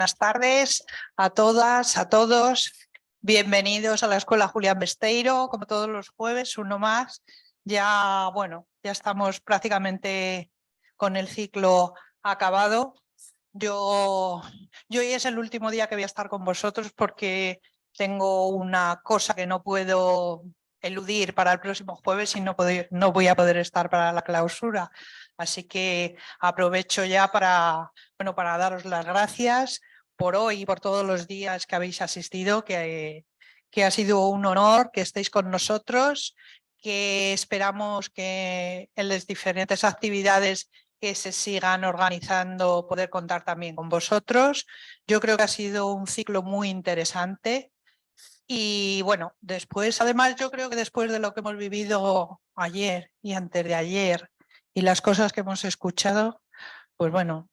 Buenas tardes a todas, a todos. Bienvenidos a la Escuela Julián Besteiro, como todos los jueves, uno más. Ya estamos prácticamente con el ciclo acabado. Yo hoy es el último día que voy a estar con vosotros porque tengo una cosa que no puedo eludir para el próximo jueves y no voy a poder estar para la clausura. Así que aprovecho ya para daros las gracias por hoy y por todos los días que habéis asistido, que ha sido un honor que estéis con nosotros, que esperamos que en las diferentes actividades que se sigan organizando poder contar también con vosotros. Yo creo que ha sido un ciclo muy interesante y bueno, además yo creo que después de lo que hemos vivido ayer y antes de ayer y las cosas que hemos escuchado, pues bueno,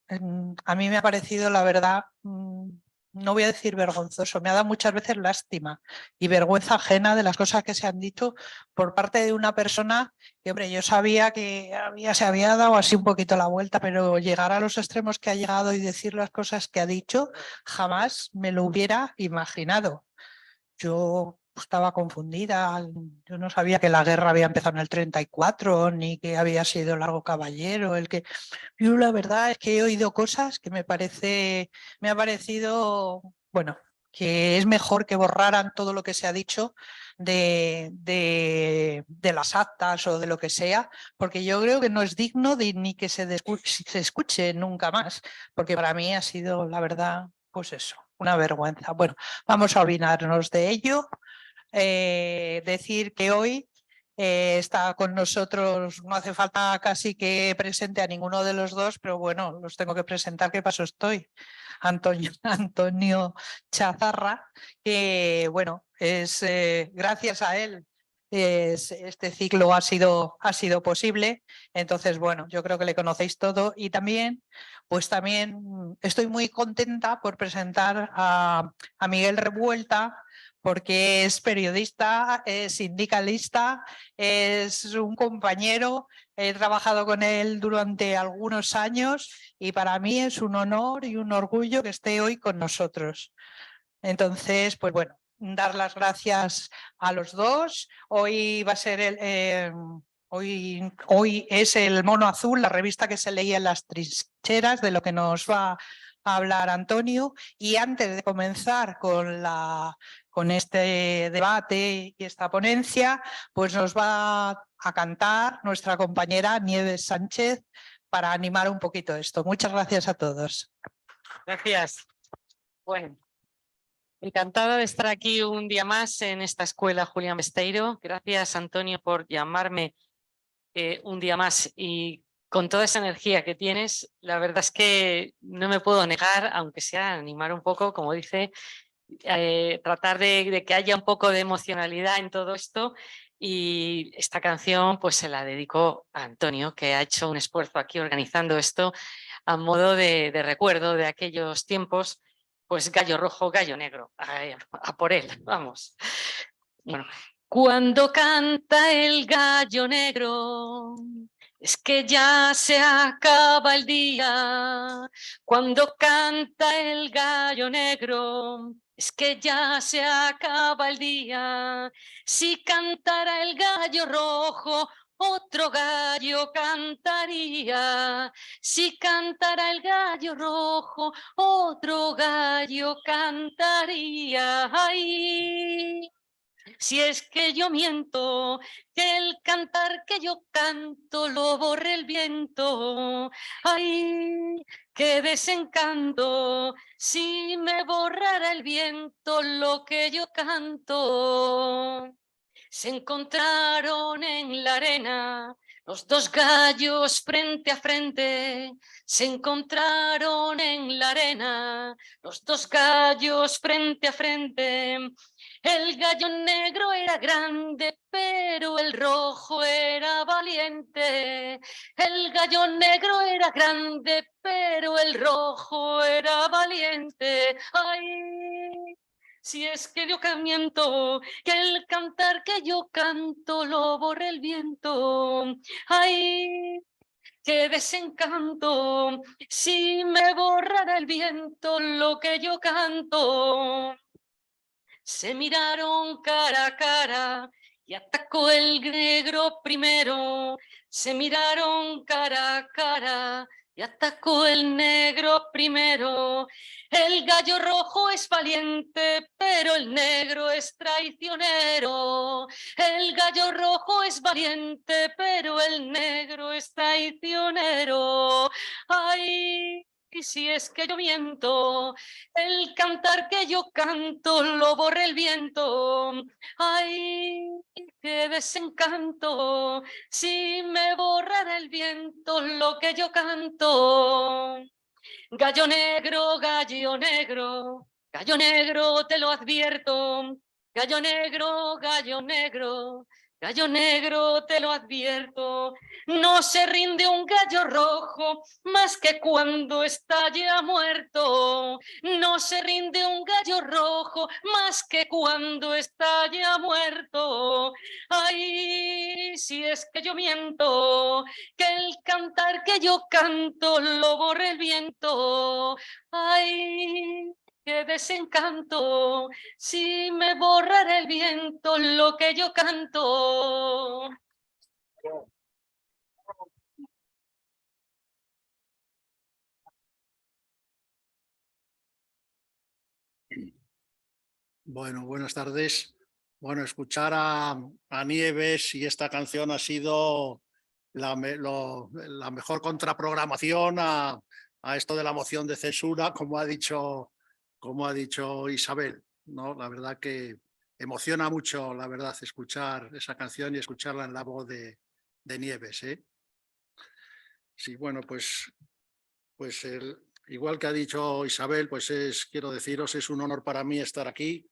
a mí me ha parecido, la verdad, no voy a decir vergonzoso, me ha dado muchas veces lástima y vergüenza ajena de las cosas que se han dicho por parte de una persona que, hombre, yo sabía que se había dado así un poquito la vuelta, pero llegar a los extremos que ha llegado y decir las cosas que ha dicho, jamás me lo hubiera imaginado. Yo estaba confundida, yo no sabía que la guerra había empezado en el 34, ni que había sido Largo Caballero, Yo la verdad es que he oído cosas que me ha parecido, bueno, que es mejor que borraran todo lo que se ha dicho de las actas o de lo que sea, porque yo creo que no es digno de ni que se escuche nunca más, porque para mí ha sido, la verdad, pues eso, una vergüenza. Bueno, vamos a olvidarnos de ello. Decir que hoy está con nosotros, no hace falta casi que presente a ninguno de los dos, pero bueno, los tengo que presentar. ¿Qué paso estoy? Antonio Chazarra, que bueno, es gracias a él este ciclo ha sido posible. Entonces, bueno, yo creo que le conocéis todo y también estoy muy contenta por presentar a Miguel Revuelta, porque es periodista, es sindicalista, es un compañero, he trabajado con él durante algunos años y para mí es un honor y un orgullo que esté hoy con nosotros. Entonces, pues bueno, dar las gracias a los dos. Hoy va a ser hoy es el Mono Azul, la revista que se leía en las trincheras, de lo que nos va a hablar Antonio. Y antes de comenzar con este debate y esta ponencia, pues nos va a cantar nuestra compañera Nieves Sánchez para animar un poquito esto. Muchas gracias a todos. Gracias. Bueno, encantada de estar aquí un día más en esta escuela Julián Besteiro. Gracias, Antonio, por llamarme un día más y con toda esa energía que tienes. La verdad es que no me puedo negar, aunque sea animar un poco, como dice, tratar de que haya un poco de emocionalidad en todo esto. Y esta canción pues se la dedico a Antonio, que ha hecho un esfuerzo aquí organizando esto a modo de recuerdo de aquellos tiempos. Pues gallo rojo, gallo negro, a por él, vamos. Bueno, cuando canta el gallo negro, es que ya se acaba el día. Cuando canta el gallo negro, es que ya se acaba el día. Si cantara el gallo rojo, otro gallo cantaría. Si cantara el gallo rojo, otro gallo cantaría. ¡Ay! Si es que yo miento, que el cantar que yo canto lo borre el viento. ¡Ay, qué desencanto! Si me borrara el viento lo que yo canto. Se encontraron en la arena los dos gallos frente a frente. Se encontraron en la arena los dos gallos frente a frente. El gallo negro era grande, pero el rojo era valiente. El gallo negro era grande, pero el rojo era valiente. ¡Ay! Si es que yo miento, que el cantar que yo canto lo borre el viento. ¡Ay! qué desencanto, si me borrara el viento lo que yo canto. Se miraron cara a cara y atacó el negro primero. Se miraron cara a cara y atacó el negro primero. El gallo rojo es valiente, pero el negro es traicionero. El gallo rojo es valiente, pero el negro es traicionero. Ay, y si es que yo miento, el cantar que yo canto lo borra el viento. Ay, qué desencanto, si me borrara el viento lo que yo canto. Gallo negro, gallo negro, gallo negro, te lo advierto. Gallo negro, gallo negro, gallo negro, te lo advierto. No se rinde un gallo rojo más que cuando está ya muerto. No se rinde un gallo rojo más que cuando está ya muerto. Ay, si es que yo miento, que el cantar que yo canto lo borre el viento. Ay, qué desencanto, si me borrara el viento lo que yo canto. Bueno, buenas tardes. Bueno, escuchar a Nieves y esta canción ha sido la mejor contraprogramación a esto de la moción de censura, como ha dicho Isabel, ¿no? La verdad que emociona mucho, la verdad, escuchar esa canción y escucharla en la voz de Nieves, ¿eh? Sí, bueno, pues igual que ha dicho Isabel, pues quiero deciros, es un honor para mí estar aquí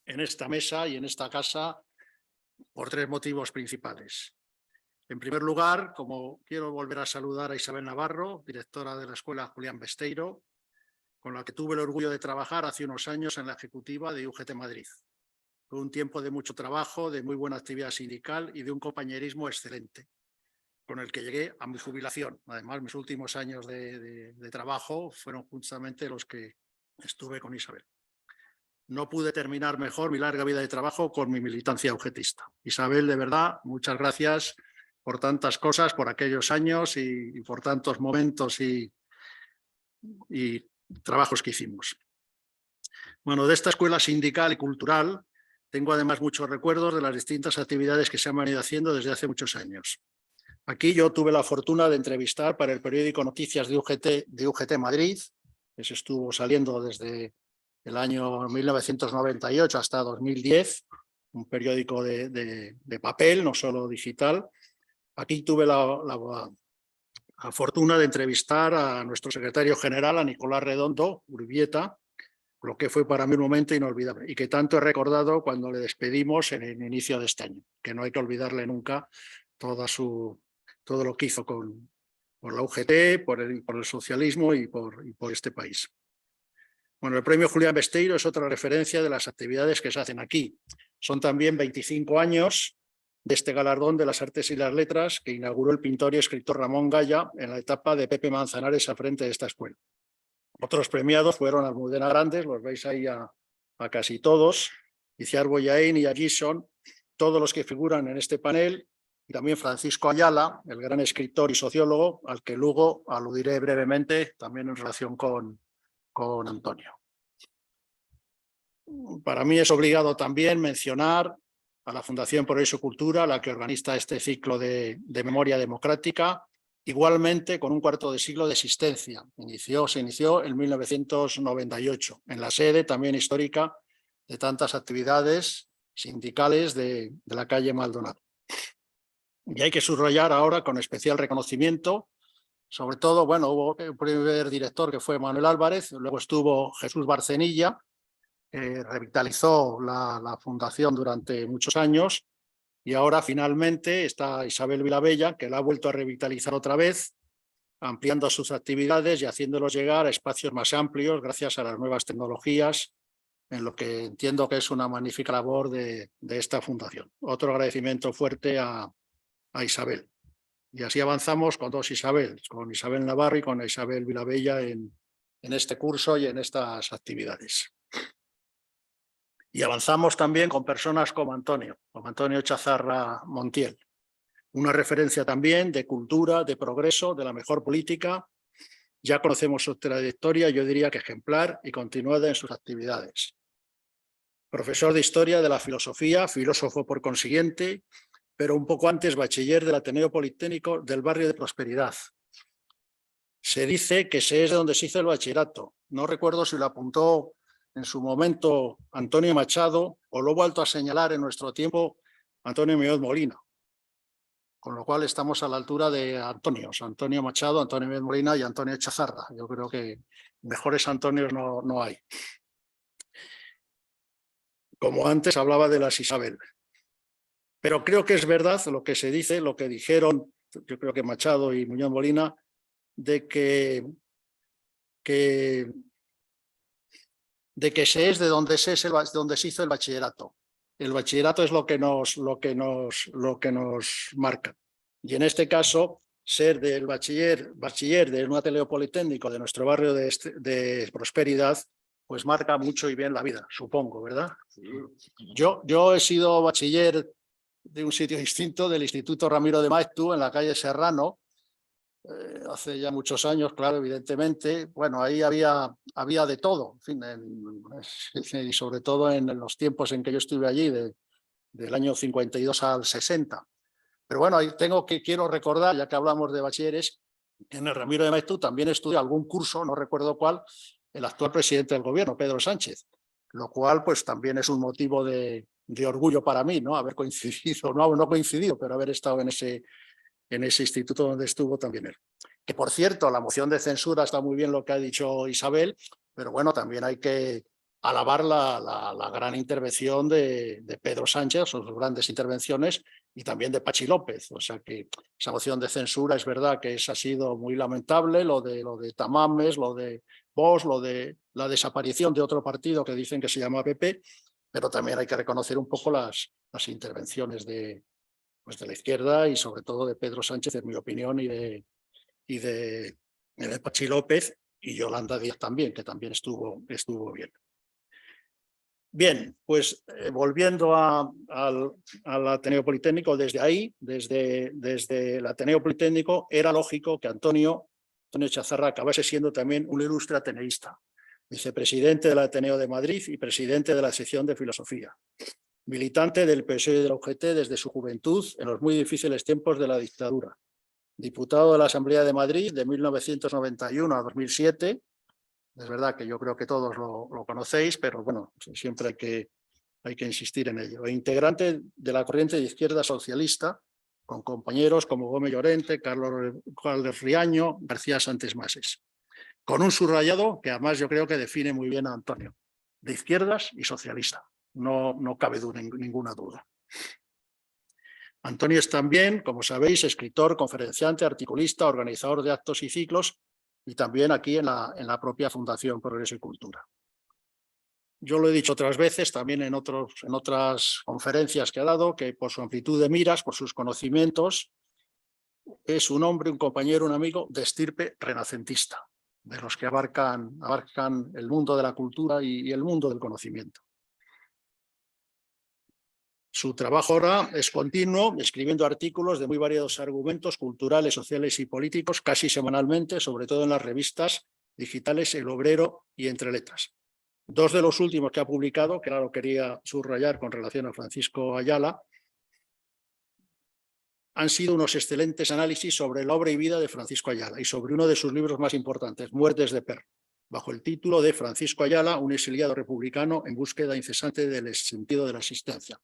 en esta mesa y en esta casa por tres motivos principales. En primer lugar, como quiero volver a saludar a Isabel Navarro, directora de la Escuela Julián Besteiro, con la que tuve el orgullo de trabajar hace unos años en la ejecutiva de UGT Madrid. Fue un tiempo de mucho trabajo, de muy buena actividad sindical y de un compañerismo excelente, con el que llegué a mi jubilación. Además, mis últimos años de trabajo fueron justamente los que estuve con Isabel. No pude terminar mejor mi larga vida de trabajo con mi militancia ugetista. Isabel, de verdad, muchas gracias por tantas cosas, por aquellos años y por tantos momentos y trabajos que hicimos. Bueno, de esta escuela sindical y cultural tengo además muchos recuerdos de las distintas actividades que se han venido haciendo desde hace muchos años. Aquí yo tuve la fortuna de entrevistar para el periódico Noticias de UGT Madrid, que se estuvo saliendo desde el año 1998 hasta 2010, un periódico de papel, no solo digital. Aquí tuve la fortuna de entrevistar a nuestro secretario general, a Nicolás Redondo Urbieta, lo que fue para mí un momento inolvidable y que tanto he recordado cuando le despedimos en el inicio de este año, que no hay que olvidarle nunca todo lo que hizo por la UGT, por el socialismo y por este país. Bueno, el premio Julián Besteiro es otra referencia de las actividades que se hacen aquí. Son también 25 años de este galardón de las artes y las letras que inauguró el pintor y escritor Ramón Gaya en la etapa de Pepe Manzanares al frente de esta escuela. Otros premiados fueron Almudena Grandes, los veis ahí a casi todos, Iciar Boyain y a Gison, todos los que figuran en este panel, y también Francisco Ayala, el gran escritor y sociólogo, al que luego aludiré brevemente también en relación con Antonio. Para mí es obligado también mencionar a la Fundación Progreso y Cultura, la que organiza este ciclo de memoria democrática, igualmente con un cuarto de siglo de existencia. Se inició en 1998, en la sede también histórica de tantas actividades sindicales de la calle Maldonado. Y hay que subrayar ahora con especial reconocimiento, sobre todo, bueno, hubo el primer director que fue Manuel Álvarez, luego estuvo Jesús Barcenilla, que revitalizó la fundación durante muchos años, y ahora finalmente está Isabel Vilabella, que la ha vuelto a revitalizar otra vez, ampliando sus actividades y haciéndolos llegar a espacios más amplios gracias a las nuevas tecnologías, en lo que entiendo que es una magnífica labor de esta fundación. Otro agradecimiento fuerte a Isabel. Y así avanzamos con dos Isabel, con Isabel Navarro y con Isabel Vilabella en este curso y en estas actividades. Y avanzamos también con personas como Antonio Chazarra Montiel, una referencia también de cultura, de progreso, de la mejor política. Ya conocemos su trayectoria, yo diría que ejemplar y continuada en sus actividades. Profesor de Historia de la Filosofía, filósofo por consiguiente, pero un poco antes bachiller del Ateneo Politécnico del barrio de Prosperidad. Se dice que ese es de donde se hizo el bachillerato. No recuerdo si lo apuntó en su momento Antonio Machado o lo he vuelto a señalar en nuestro tiempo Antonio Muñoz Molina. Con lo cual estamos a la altura de Antonio Machado, Antonio Muñoz Molina y Antonio Chazarra. Yo creo que mejores Antonios no hay. Como antes hablaba de las Isabel. Pero creo que es verdad lo que se dice, lo que dijeron, yo creo que Machado y Muñoz Molina, de que se es de donde se hizo el bachillerato. El bachillerato es lo que nos marca. Y en este caso, ser del bachiller de un Ateneo Politécnico de nuestro barrio de Prosperidad, pues marca mucho y bien la vida, supongo, ¿verdad? Sí. Yo he sido bachiller de un sitio distinto, del Instituto Ramiro de Maeztu, en la calle Serrano, hace ya muchos años, claro, evidentemente. Bueno, ahí había de todo, en fin, y sobre todo en los tiempos en que yo estuve allí, del año 52 al 60. Pero bueno, ahí quiero recordar, ya que hablamos de bachilleres, que en el Ramiro de Maeztu también estudié algún curso, no recuerdo cuál, el actual presidente del gobierno, Pedro Sánchez, lo cual pues también es un motivo de orgullo para mí, ¿no? Haber coincidido, no coincidido, pero haber estado en ese instituto donde estuvo también él. Que por cierto, la moción de censura está muy bien lo que ha dicho Isabel, pero bueno, también hay que alabar la gran intervención de Pedro Sánchez, sus grandes intervenciones, y también de Pachi López. O sea que esa moción de censura es verdad que ha sido muy lamentable, lo de Tamames, lo de Vox, lo de la desaparición de otro partido que dicen que se llama PP, pero también hay que reconocer un poco las intervenciones de la izquierda y sobre todo de Pedro Sánchez, en mi opinión, y de Pachi López y Yolanda Díaz también, que también estuvo bien. Bien, pues volviendo al Ateneo Politécnico, desde ahí, desde el Ateneo Politécnico, era lógico que Antonio Chazarra acabase siendo también un ilustre ateneísta, vicepresidente del Ateneo de Madrid y presidente de la sección de Filosofía. Militante del PSOE y de la UGT desde su juventud en los muy difíciles tiempos de la dictadura. Diputado de la Asamblea de Madrid de 1991 a 2007. Es verdad que yo creo que todos lo conocéis, pero bueno, siempre hay que insistir en ello. E integrante de la corriente de izquierda socialista, con compañeros como Gómez Llorente, Carlos Riaño, García Sánchez Mases. Con un subrayado que además yo creo que define muy bien a Antonio, de izquierdas y socialista. No cabe ninguna duda. Antonio es también, como sabéis, escritor, conferenciante, articulista, organizador de actos y ciclos, y también aquí en la propia Fundación Progreso y Cultura. Yo lo he dicho otras veces, también en otras conferencias que ha dado, que por su amplitud de miras, por sus conocimientos, es un hombre, un compañero, un amigo de estirpe renacentista, de los que abarcan el mundo de la cultura y el mundo del conocimiento. Su trabajo ahora es continuo, escribiendo artículos de muy variados argumentos culturales, sociales y políticos, casi semanalmente, sobre todo en las revistas digitales El Obrero y Entre Letras. Dos de los últimos que ha publicado, que ahora lo quería subrayar con relación a Francisco Ayala, han sido unos excelentes análisis sobre la obra y vida de Francisco Ayala y sobre uno de sus libros más importantes, Muertes de Perro, bajo el título de Francisco Ayala, un exiliado republicano en búsqueda incesante del sentido de la existencia.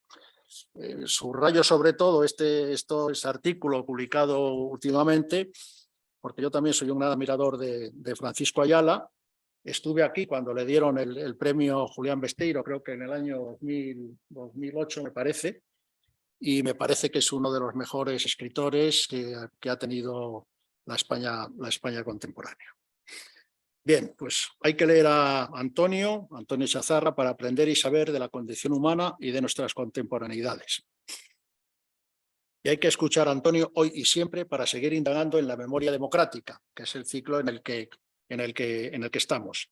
Subrayo sobre todo este artículo publicado últimamente, porque yo también soy un gran admirador de Francisco Ayala. Estuve aquí cuando le dieron el premio Julián Besteiro, creo que en el año 2008 me parece, y me parece que es uno de los mejores escritores que ha tenido la España contemporánea. Bien, pues hay que leer a Antonio Chazarra para aprender y saber de la condición humana y de nuestras contemporaneidades. Y hay que escuchar a Antonio hoy y siempre para seguir indagando en la memoria democrática, que es el ciclo en el que estamos,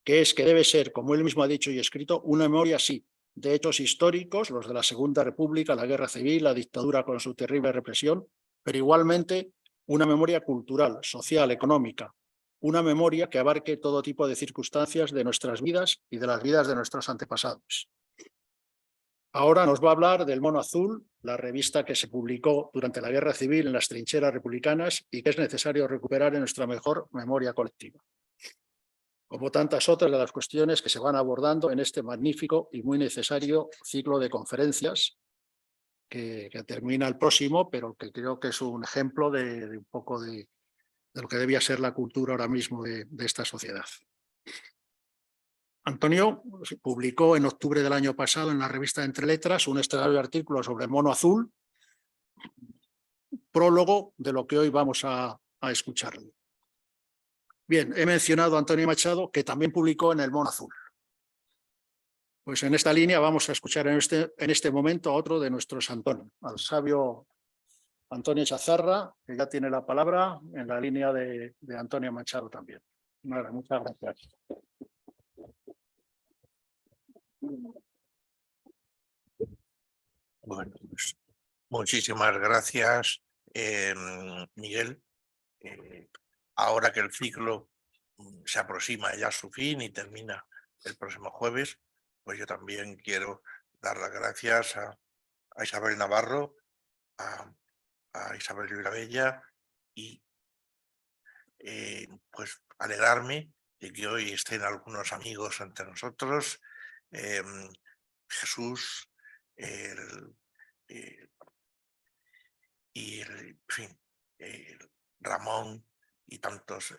que debe ser, como él mismo ha dicho y escrito, una memoria, sí, de hechos históricos, los de la Segunda República, la Guerra Civil, la dictadura con su terrible represión, pero igualmente una memoria cultural, social, económica, una memoria que abarque todo tipo de circunstancias de nuestras vidas y de las vidas de nuestros antepasados. Ahora nos va a hablar del Mono Azul, la revista que se publicó durante la Guerra Civil en las trincheras republicanas y que es necesario recuperar en nuestra mejor memoria colectiva, como tantas otras de las cuestiones que se van abordando en este magnífico y muy necesario ciclo de conferencias que termina el próximo, pero que creo que es un ejemplo de un poco de lo que debía ser la cultura ahora mismo de esta sociedad. Antonio publicó en octubre del año pasado en la revista Entre Letras un extraordinario artículo sobre el mono azul, prólogo de lo que hoy vamos a escuchar. Bien, he mencionado a Antonio Machado, que también publicó en el Mono Azul. Pues en esta línea vamos a escuchar en este momento a otro de nuestros Antonio, al sabio Antonio Chazarra, que ya tiene la palabra en la línea de Antonio Machado también. Nada, muchas gracias. Bueno, pues muchísimas gracias, Miguel. Ahora que el ciclo se aproxima ya a su fin y termina el próximo jueves, pues yo también quiero dar las gracias a Isabel Navarro, a Isabel Vilabella y pues alegrarme de que hoy estén algunos amigos entre nosotros, Jesús, y en fin, Ramón y tantos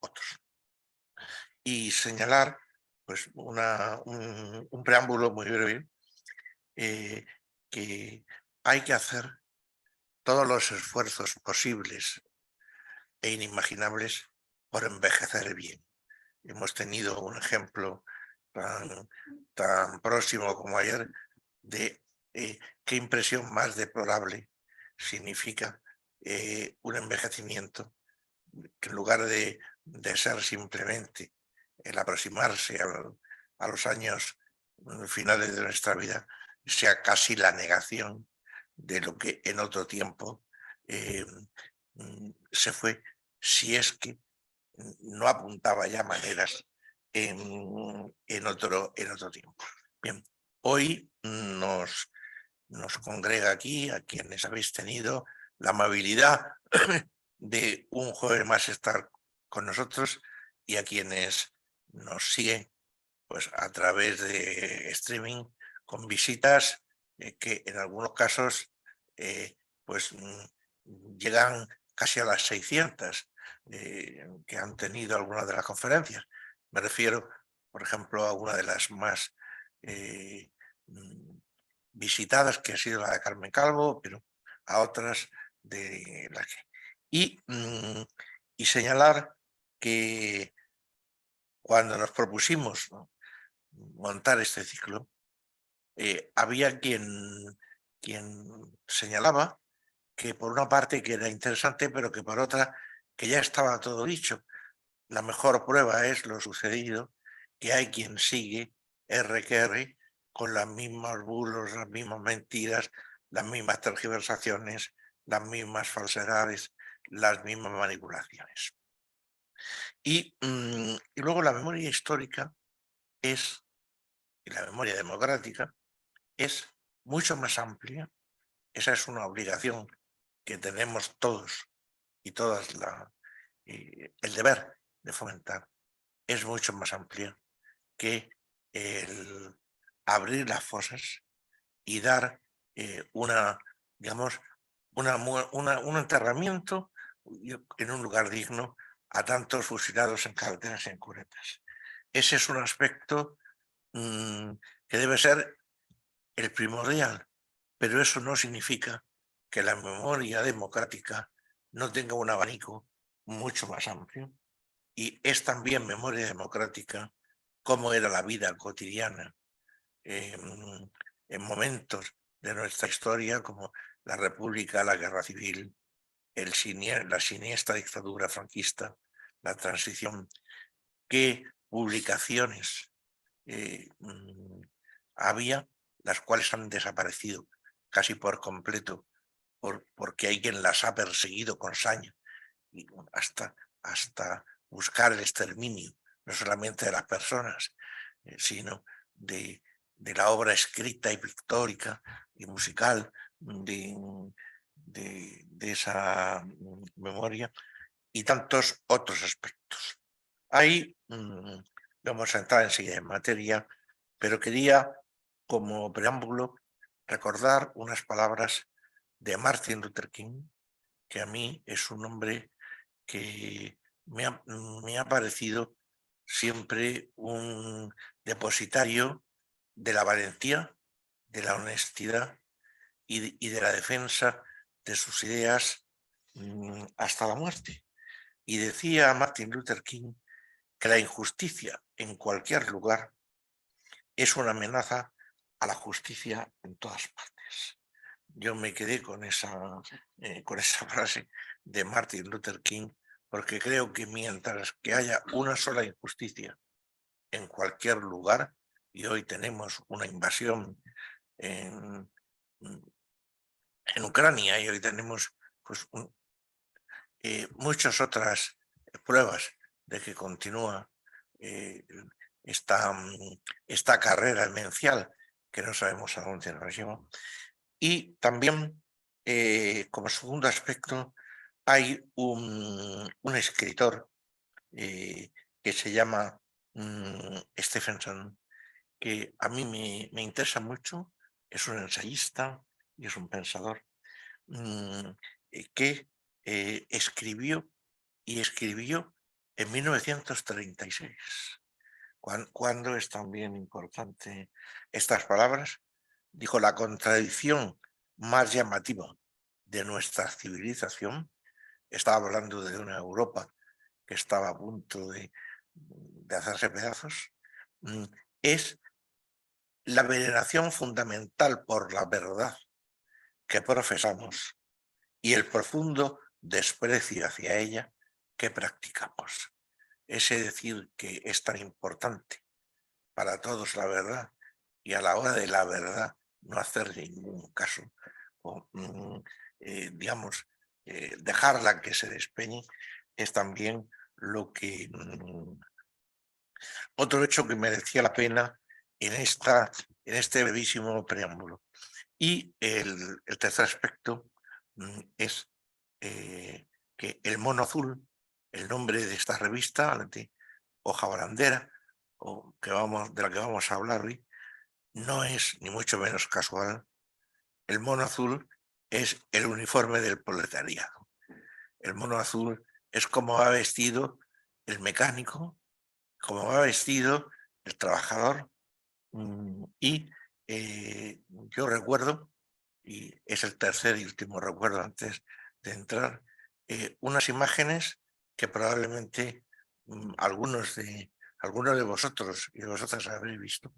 otros. Y señalar pues un preámbulo muy breve, que hay que hacer todos los esfuerzos posibles e inimaginables por envejecer bien. Hemos tenido un ejemplo tan próximo como ayer de qué impresión más deplorable significa un envejecimiento, que en lugar de ser simplemente el aproximarse a los años finales de nuestra vida, sea casi la negación de lo que en otro tiempo se fue, si es que no apuntaba ya maneras en otro tiempo. Bien, hoy nos congrega aquí a quienes habéis tenido la amabilidad de un jueves más estar con nosotros y a quienes nos siguen pues a través de streaming con visitas que en algunos casos pues llegan casi a las 600 que han tenido algunas de las conferencias. Me refiero, por ejemplo, a una de las más visitadas, que ha sido la de Carmen Calvo, pero a otras de las que... Y señalar que cuando nos propusimos, ¿no?, montar este ciclo, había quien señalaba que por una parte que era interesante, pero que por otra que ya estaba todo dicho. La mejor prueba es lo sucedido, que hay quien sigue R que R con las mismas bulos, las mismas mentiras, las mismas tergiversaciones, las mismas falsedades, las mismas manipulaciones. Y luego la memoria histórica y la memoria democrática es mucho más amplia. Esa es una obligación que tenemos todos y todas, el deber de fomentar. Es mucho más amplia que el abrir las fosas y dar digamos, un enterramiento en un lugar digno a tantos fusilados en carreteras y en cunetas. Ese es un aspecto que debe ser el primordial, pero eso no significa que la memoria democrática no tenga un abanico mucho más amplio, y es también memoria democrática cómo era la vida cotidiana en momentos de nuestra historia, como la República, la Guerra Civil, la siniestra dictadura franquista, la transición, qué publicaciones había, las cuales han desaparecido casi por completo, porque alguien las ha perseguido con saña, y hasta buscar el exterminio, no solamente de las personas, sino de la obra escrita y pictórica y musical de esa memoria, y tantos otros aspectos. Ahí vamos a entrar enseguida en materia, pero quería, como preámbulo, recordar unas palabras de Martin Luther King, que a mí es un hombre que me ha parecido siempre un depositario de la valentía, de la honestidad y de la defensa de sus ideas hasta la muerte. Y decía Martin Luther King que la injusticia en cualquier lugar es una amenaza a la justicia en todas partes. Yo me quedé con esa frase de Martin Luther King, porque creo que mientras que haya una sola injusticia en cualquier lugar, y hoy tenemos una invasión en Ucrania y hoy tenemos pues, muchas otras pruebas de que continúa esta carrera demencial que no sabemos a dónde nos lleva. Y también, como segundo aspecto, hay un escritor que se llama Stephenson, que a mí me interesa mucho, es un ensayista y es un pensador, que escribió en 1936. ¿Cuándo es también importante estas palabras? Dijo: la contradicción más llamativa de nuestra civilización, estaba hablando de una Europa que estaba a punto de hacerse pedazos, es la veneración fundamental por la verdad que profesamos y el profundo desprecio hacia ella que practicamos. Ese decir que es tan importante para todos la verdad y a la hora de la verdad no hacer ningún caso, o, digamos, dejarla que se despeñe, es también lo que otro hecho que merecía la pena en este brevísimo preámbulo. Y el tercer aspecto es que el mono azul, el nombre de esta revista, de hoja bandera, de la que vamos a hablar hoy, no es ni mucho menos casual. El mono azul es el uniforme del proletariado. El mono azul es como va vestido el mecánico, como va vestido el trabajador. Y yo recuerdo, y es el tercer y último recuerdo antes de entrar, unas imágenes que probablemente algunos de vosotros y de vosotras habréis visto,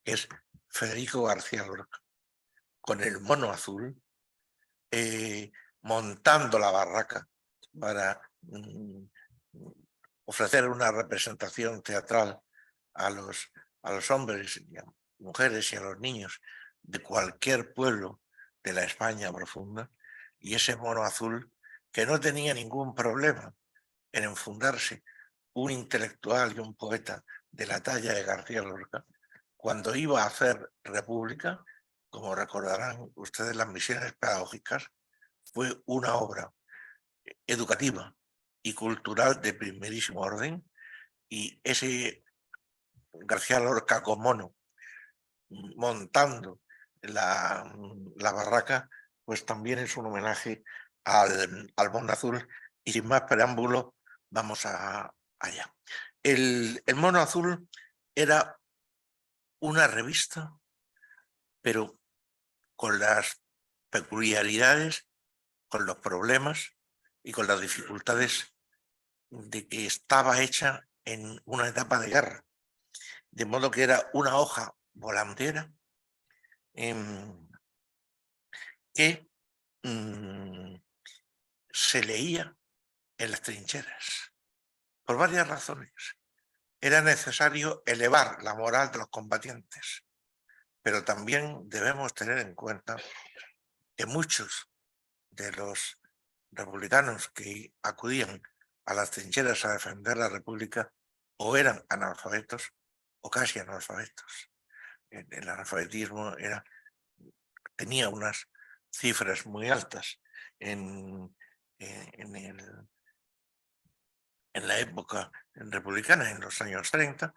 que es Federico García Lorca con el mono azul montando la barraca para ofrecer una representación teatral a los hombres y a mujeres y a los niños de cualquier pueblo de la España profunda, y ese mono azul que no tenía ningún problema en enfundarse un intelectual y un poeta de la talla de García Lorca, cuando iba a hacer República, como recordarán ustedes, las misiones pedagógicas, fue una obra educativa y cultural de primerísimo orden, y ese García Lorca con mono montando la barraca, pues también es un homenaje al mono azul, y sin más preámbulo vamos allá. El mono azul era una revista, pero con las peculiaridades, con los problemas y con las dificultades de que estaba hecha en una etapa de guerra, de modo que era una hoja volandera que se leía en las trincheras, por varias razones. Era necesario elevar la moral de los combatientes, pero también debemos tener en cuenta que muchos de los republicanos que acudían a las trincheras a defender la República o eran analfabetos o casi analfabetos. El analfabetismo tenía unas cifras muy altas en la época republicana, en los años 30.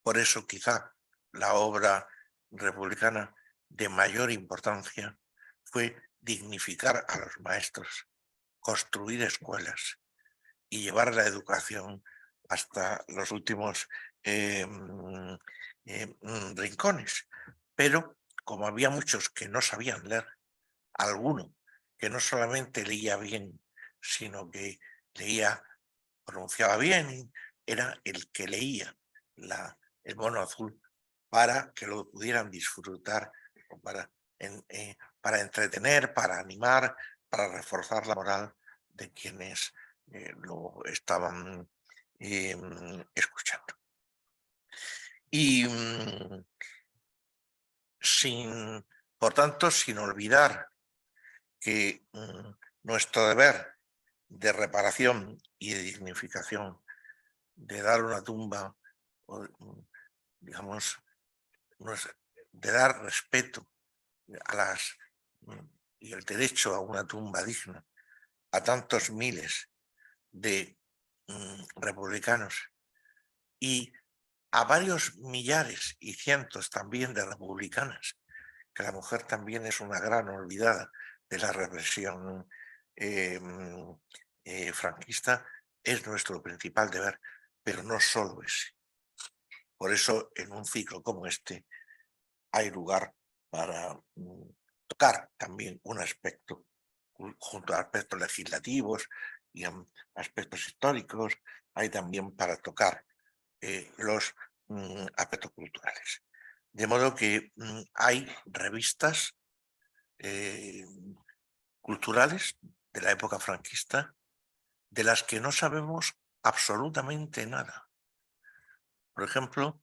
Por eso quizá la obra republicana de mayor importancia fue dignificar a los maestros, construir escuelas y llevar la educación hasta los últimos rincones. Pero como había muchos que no sabían leer, alguno que no solamente leía bien, sino que pronunciaba bien, era el que leía el mono azul para que lo pudieran disfrutar, para entretener, para animar, para reforzar la moral de quienes lo estaban escuchando. Y por tanto, sin olvidar que nuestro deber de reparación y de dignificación, de dar una tumba, digamos, de dar respeto y el derecho a una tumba digna a tantos miles de republicanos y a varios millares y cientos también de republicanas, que la mujer también es una gran olvidada de la represión franquista, es nuestro principal deber, pero no solo ese. Por eso, en un ciclo como este, hay lugar para tocar también un aspecto, junto a aspectos legislativos y aspectos históricos, hay también para tocar los aspectos culturales. De modo que hay revistas culturales de la época franquista de las que no sabemos absolutamente nada. Por ejemplo,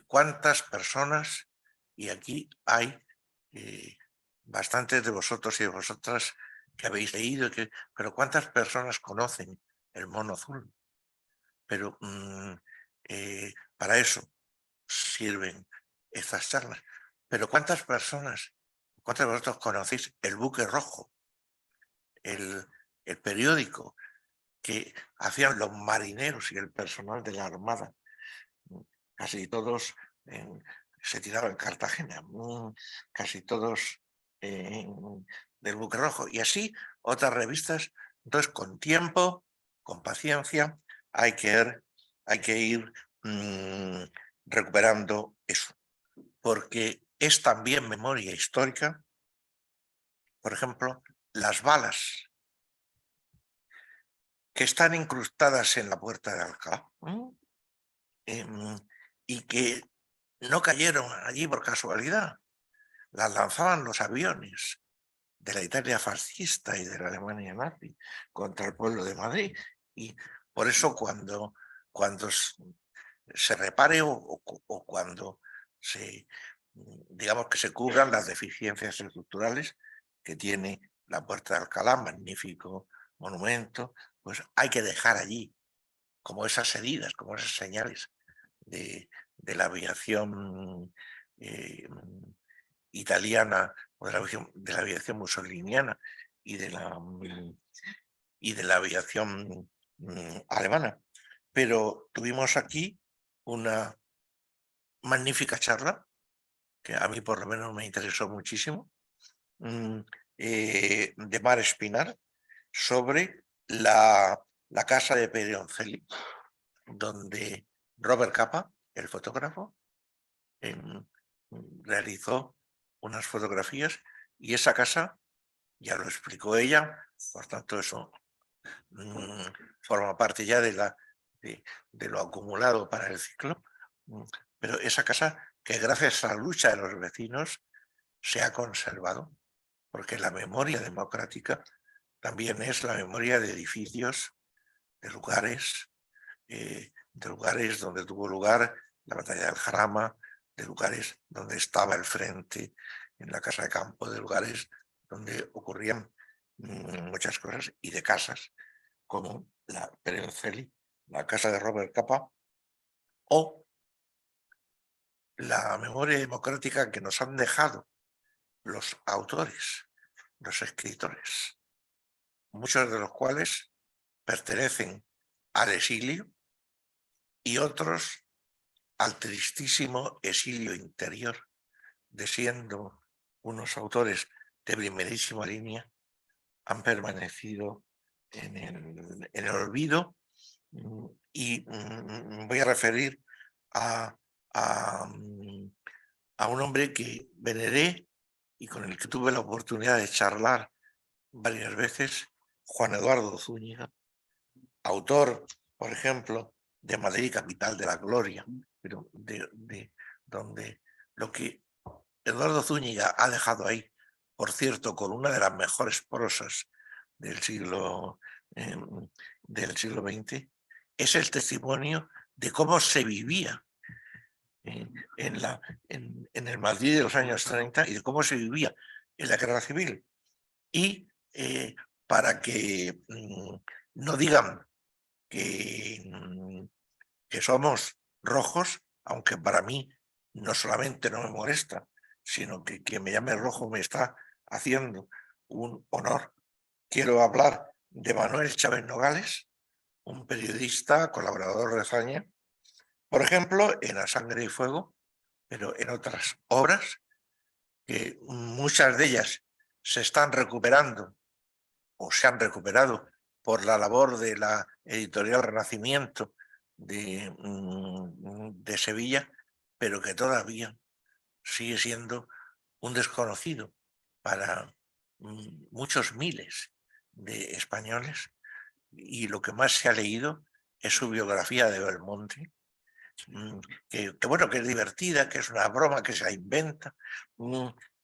cuántas personas, y aquí hay bastantes de vosotros y de vosotras que habéis leído, pero cuántas personas conocen el mono azul. Pero para eso sirven estas charlas. Pero cuántas personas, cuántos de vosotros conocéis el Buque Rojo, el periódico que hacían los marineros y el personal de la Armada. Casi todos se tiraban en Cartagena, casi todos del Buque Rojo. Y así otras revistas. Entonces, con tiempo, con paciencia, hay que ir recuperando eso. Porque es también memoria histórica. Por ejemplo, las balas que están incrustadas en la puerta de Alcalá y que no cayeron allí por casualidad. Las lanzaban los aviones de la Italia fascista y de la Alemania nazi contra el pueblo de Madrid. Y por eso cuando se repare o cuando digamos que se cubran las deficiencias estructurales que tiene la Puerta de Alcalá, magnífico monumento, pues hay que dejar allí como esas heridas, como esas señales de la aviación italiana o de la aviación mussoliniana y de la aviación alemana. Pero tuvimos aquí una magnífica charla, que a mí por lo menos me interesó muchísimo, de Mar Espinar, sobre la casa de Pedroncelli, donde Robert Capa, el fotógrafo, realizó unas fotografías y esa casa, ya lo explicó ella, por tanto eso forma parte ya de lo acumulado para el ciclo, pero esa casa que gracias a la lucha de los vecinos se ha conservado, porque la memoria democrática también es la memoria de edificios, de lugares donde tuvo lugar la batalla del Jarama, de lugares donde estaba el frente en la casa de campo, de lugares donde ocurrían muchas cosas, y de casas como la Perencelli, la casa de Robert Capa, o la memoria democrática que nos han dejado los autores, los escritores, muchos de los cuales pertenecen al exilio y otros al tristísimo exilio interior, de siendo unos autores de primerísima línea, han permanecido en el olvido, y voy a referir a un hombre que veneré y con el que tuve la oportunidad de charlar varias veces, Juan Eduardo Zúñiga, autor, por ejemplo, de Madrid, capital de la gloria, pero donde lo que Eduardo Zúñiga ha dejado ahí, por cierto, con una de las mejores prosas del siglo XX, es el testimonio de cómo se vivía en el Madrid de los años 30 y de cómo se vivía en la guerra civil. Y para que no digan que somos rojos, aunque para mí no solamente no me molesta, sino que me llame rojo me está haciendo un honor. Quiero hablar de Manuel Chávez Nogales, un periodista, colaborador de Zaña, por ejemplo, en A Sangre y Fuego, pero en otras obras, que muchas de ellas se están recuperando o se han recuperado por la labor de la editorial Renacimiento de Sevilla, pero que todavía sigue siendo un desconocido para muchos miles de españoles, y lo que más se ha leído es su biografía de Belmonte, que bueno, que es divertida, que es una broma que se la inventa,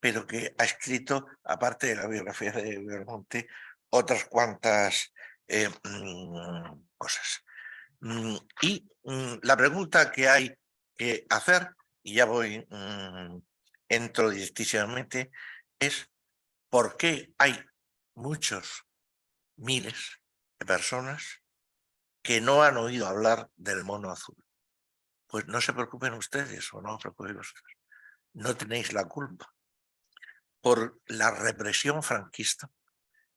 pero que ha escrito, aparte de la biografía de Belmonte, otras cuantas cosas. Y la pregunta que hay que hacer, y ya voy, entro directísimamente, es ¿por qué hay muchos miles de personas que no han oído hablar del mono azul? Pues no se preocupen ustedes, o no os preocupéis vosotros, no tenéis la culpa. Por la represión franquista,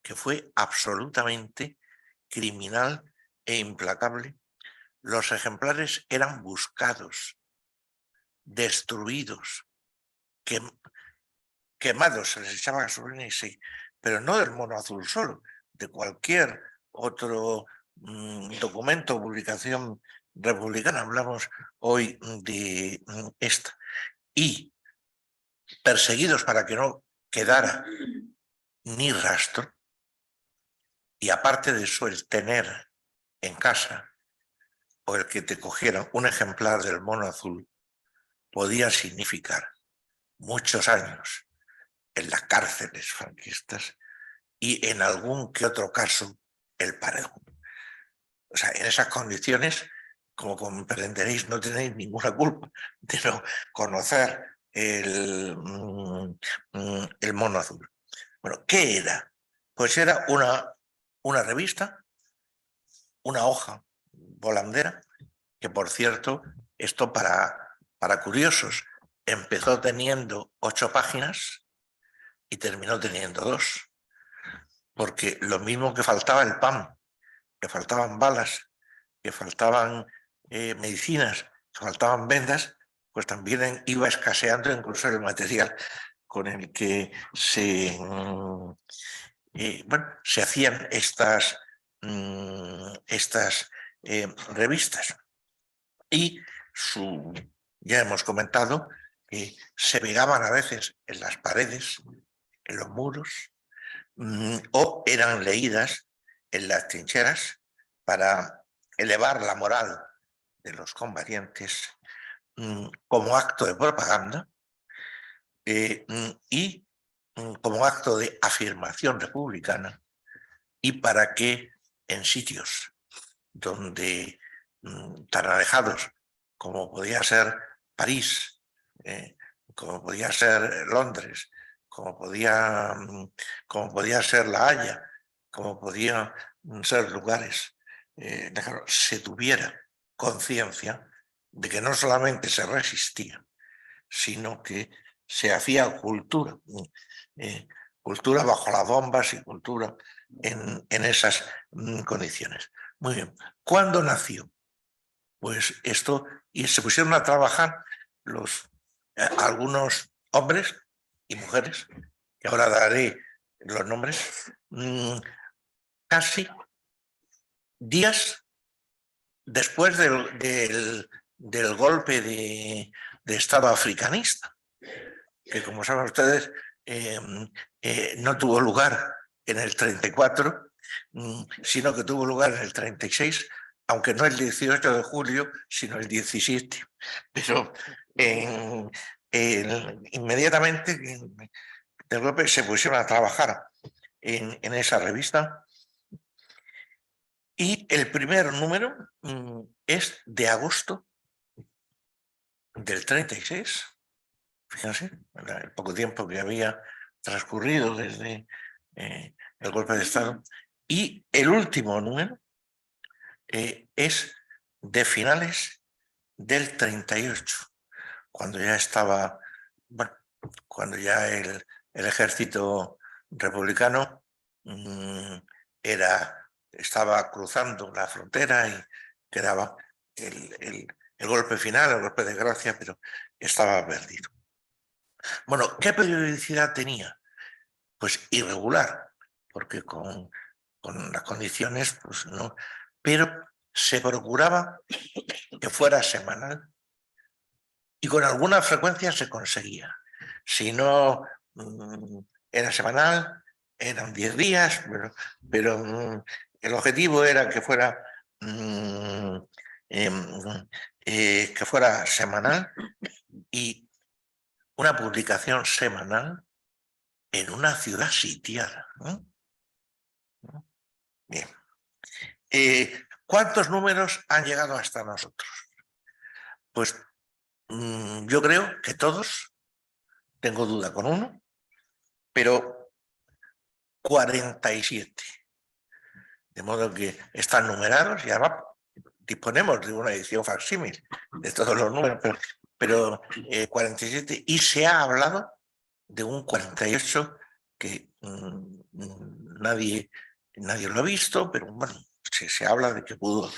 que fue absolutamente criminal e implacable, los ejemplares eran buscados, destruidos, quemados, se les echaba gasolina y sí, pero no del mono azul solo, de cualquier otro documento o publicación republicana. Hablamos hoy de esta. Y perseguidos para que no quedara ni rastro, y aparte de eso, el tener en casa o el que te cogieran un ejemplar del mono azul podía significar muchos años en las cárceles franquistas y en algún que otro caso el paredón. O sea, en esas condiciones, como comprenderéis, no tenéis ninguna culpa de no conocer el mono azul. Bueno, ¿qué era? Pues era una revista, una hoja volandera, que por cierto, esto para curiosos, empezó teniendo 8 páginas y terminó teniendo 2, porque lo mismo que faltaba el pan, que faltaban balas, que faltaban medicinas, que faltaban vendas, pues también iba escaseando incluso el material con el que se hacían estas revistas. Y ya hemos comentado que se pegaban a veces en las paredes, en los muros, o eran leídas en las trincheras para elevar la moral de los combatientes como acto de propaganda, y como acto de afirmación republicana y para que en sitios donde tan alejados como podía ser París, como podía ser Londres, como podía ser La Haya, como podían ser lugares se tuviera conciencia de que no solamente se resistía, sino que se hacía cultura, cultura bajo las bombas y cultura en esas condiciones. Muy bien. ¿Cuándo nació? Pues esto, y se pusieron a trabajar algunos hombres y mujeres, que ahora daré los nombres, casi días después del golpe de Estado africanista, que como saben ustedes no tuvo lugar en el 34, sino que tuvo lugar en el 36, aunque no el 18 de julio, sino el 17. Pero inmediatamente del golpe se pusieron a trabajar en esa revista. Y el primer número es de agosto del 36. Fíjense, el poco tiempo que había transcurrido desde el golpe de Estado. Y el último número es de finales del 38, cuando ya estaba, bueno, cuando ya el ejército republicano estaba cruzando la frontera y quedaba el golpe final, el golpe de gracia, pero estaba perdido. Bueno, ¿qué periodicidad tenía? Pues irregular, porque con las condiciones, pues no, pero se procuraba que fuera semanal y con alguna frecuencia se conseguía. Si no era semanal, eran 10 días, pero el objetivo era que fuera semanal y una publicación semanal en una ciudad sitiada. Bien. ¿Cuántos números han llegado hasta nosotros? Pues yo creo que todos, tengo duda con uno, pero 47. De modo que están numerados y además disponemos de una edición facsímil de todos los números, pero 47, y se ha hablado de un 48 que nadie lo ha visto, pero bueno, se habla de que pudo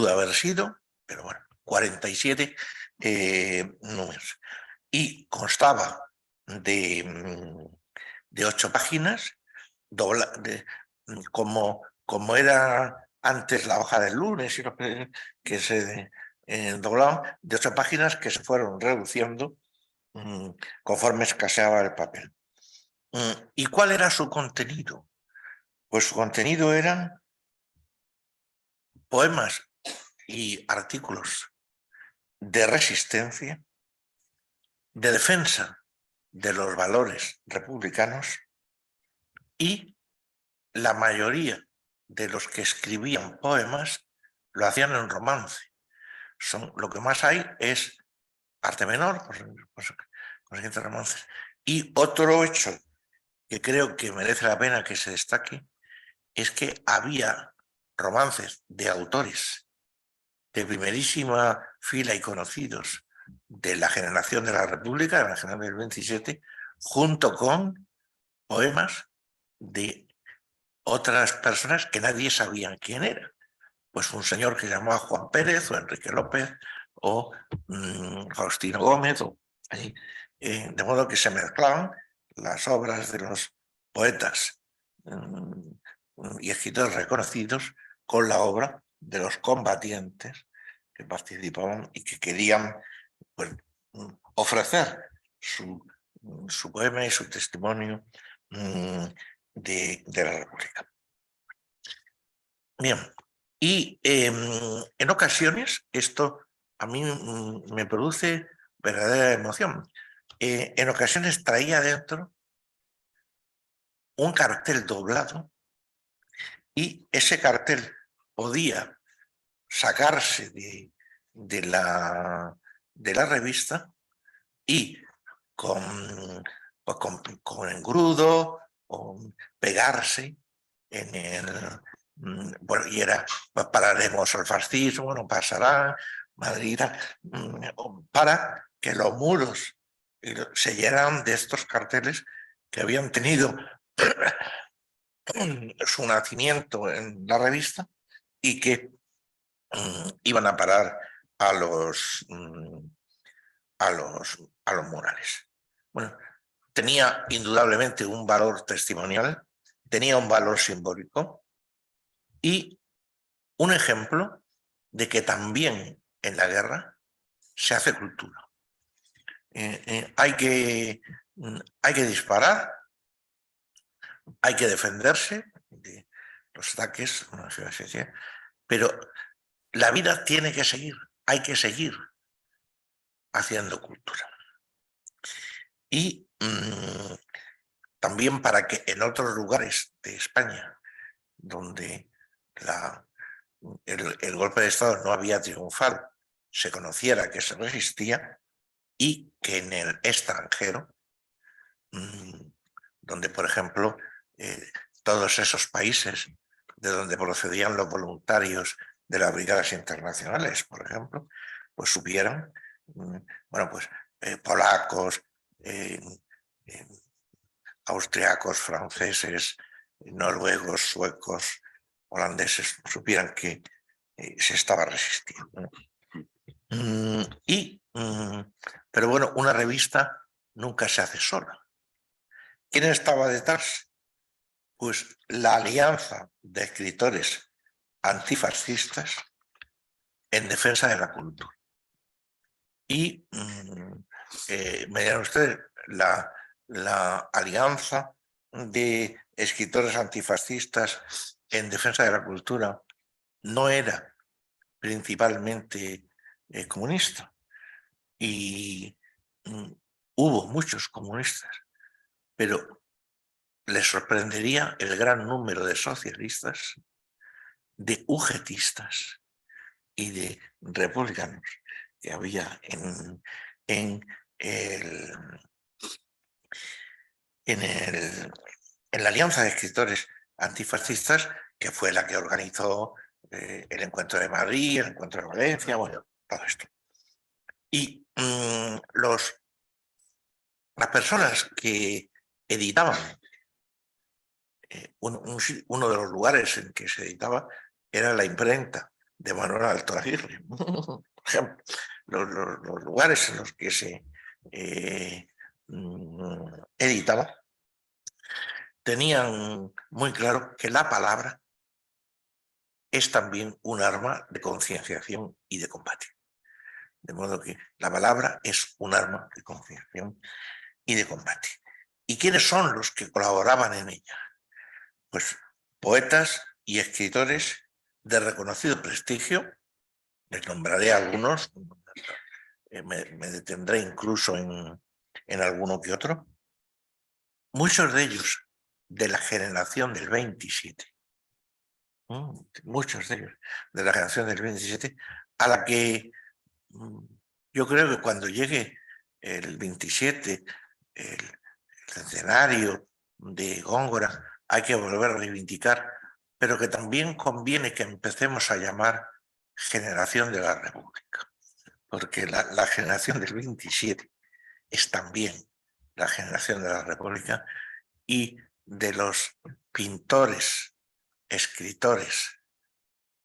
haber sido, pero bueno, 47 números. Y constaba de 8 páginas, como era antes la hoja del lunes y lo que se doblaban, de 8 páginas que se fueron reduciendo conforme escaseaba el papel. ¿Y cuál era su contenido? Pues su contenido eran poemas y artículos de resistencia, de defensa de los valores republicanos, y la mayoría de los que escribían poemas lo hacían en romance. Lo que más hay es arte menor, consiguiente romances. Y otro hecho que creo que merece la pena que se destaque es que había romances de autores de primerísima fila y conocidos de la generación de la República, de la generación del 27, junto con poemas de otras personas que nadie sabía quién era. Pues un señor que se llamaba Juan Pérez o Enrique López o Faustino Gómez, de modo que se mezclaban las obras de los poetas y escritores reconocidos con la obra de los combatientes que participaban y que querían, pues, ofrecer su poema y su testimonio de la República. Bien, y en ocasiones esto a mí me produce verdadera emoción. En ocasiones traía dentro un cartel doblado y ese cartel podía sacarse de la revista y con engrudo o pegarse en el... Bueno, y era, pararemos al fascismo, no pasará, Madrid, para que los muros se llenaran de estos carteles que habían tenido su nacimiento en la revista y que iban a parar a los murales. Bueno, tenía indudablemente un valor testimonial, tenía un valor simbólico y un ejemplo de que también en la guerra se hace cultura. Hay que disparar, hay que defenderse de los ataques, pero la vida tiene que seguir, hay que seguir haciendo cultura. Y también para que en otros lugares de España, donde el golpe de Estado no había triunfado, se conociera que se resistía y que en el extranjero, donde por ejemplo todos esos países de donde procedían los voluntarios de las brigadas internacionales, por ejemplo, pues supieran, bueno, pues polacos, austriacos, franceses, noruegos, suecos, holandeses, supieran que se estaba resistiendo. Pero bueno, una revista nunca se hace sola. ¿Quién estaba detrás? Pues la alianza de escritores antifascistas en defensa de la cultura. Y me dirán ustedes, la alianza de escritores antifascistas en defensa de la cultura no era principalmente comunista. Y hubo muchos comunistas, pero les sorprendería el gran número de socialistas, de ugetistas y de republicanos que había en la Alianza de Escritores Antifascistas, que fue la que organizó el Encuentro de Madrid, el Encuentro de Valencia, bueno, todo esto. Y las personas que editaban, uno de los lugares en que se editaba era la imprenta de Manuel Alto Aguirre. Por ejemplo, los lugares en los que se editaba tenían muy claro que la palabra es también un arma de concienciación y de combate. De modo que la palabra es un arma de concienciación y de combate. ¿Y quiénes son los que colaboraban en ella? Pues poetas y escritores de reconocido prestigio. Les nombraré algunos, me detendré incluso en alguno que otro. Muchos de ellos de la generación del 27. Muchos de ellos de la generación del 27, a la que yo creo que cuando llegue el 27, el centenario de Góngora, hay que volver a reivindicar, pero que también conviene que empecemos a llamar generación de la República, porque la generación del 27 es también la generación de la República y de los pintores, escritores,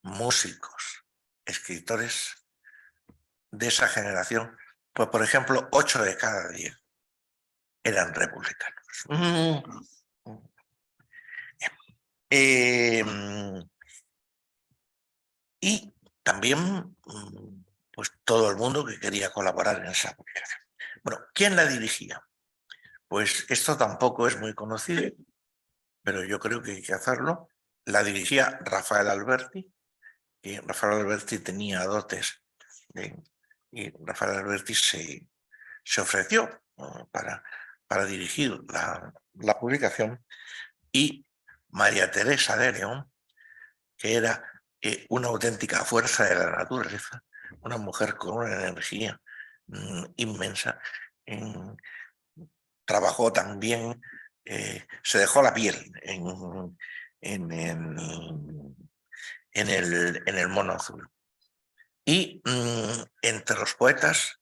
músicos, escritores de esa generación, pues por ejemplo 8 de cada 10 eran republicanos. Y también pues todo el mundo que quería colaborar en esa publicación. Bueno, ¿quién la dirigía? Pues esto tampoco es muy conocido, pero yo creo que hay que hacerlo. La dirigía Rafael Alberti, y Rafael Alberti tenía dotes, y Rafael Alberti se ofreció para dirigir la publicación, y María Teresa de León, que era una auténtica fuerza de la naturaleza, una mujer con una energía inmensa. Trabajó también, se dejó la piel en el mono azul. Y entre los poetas,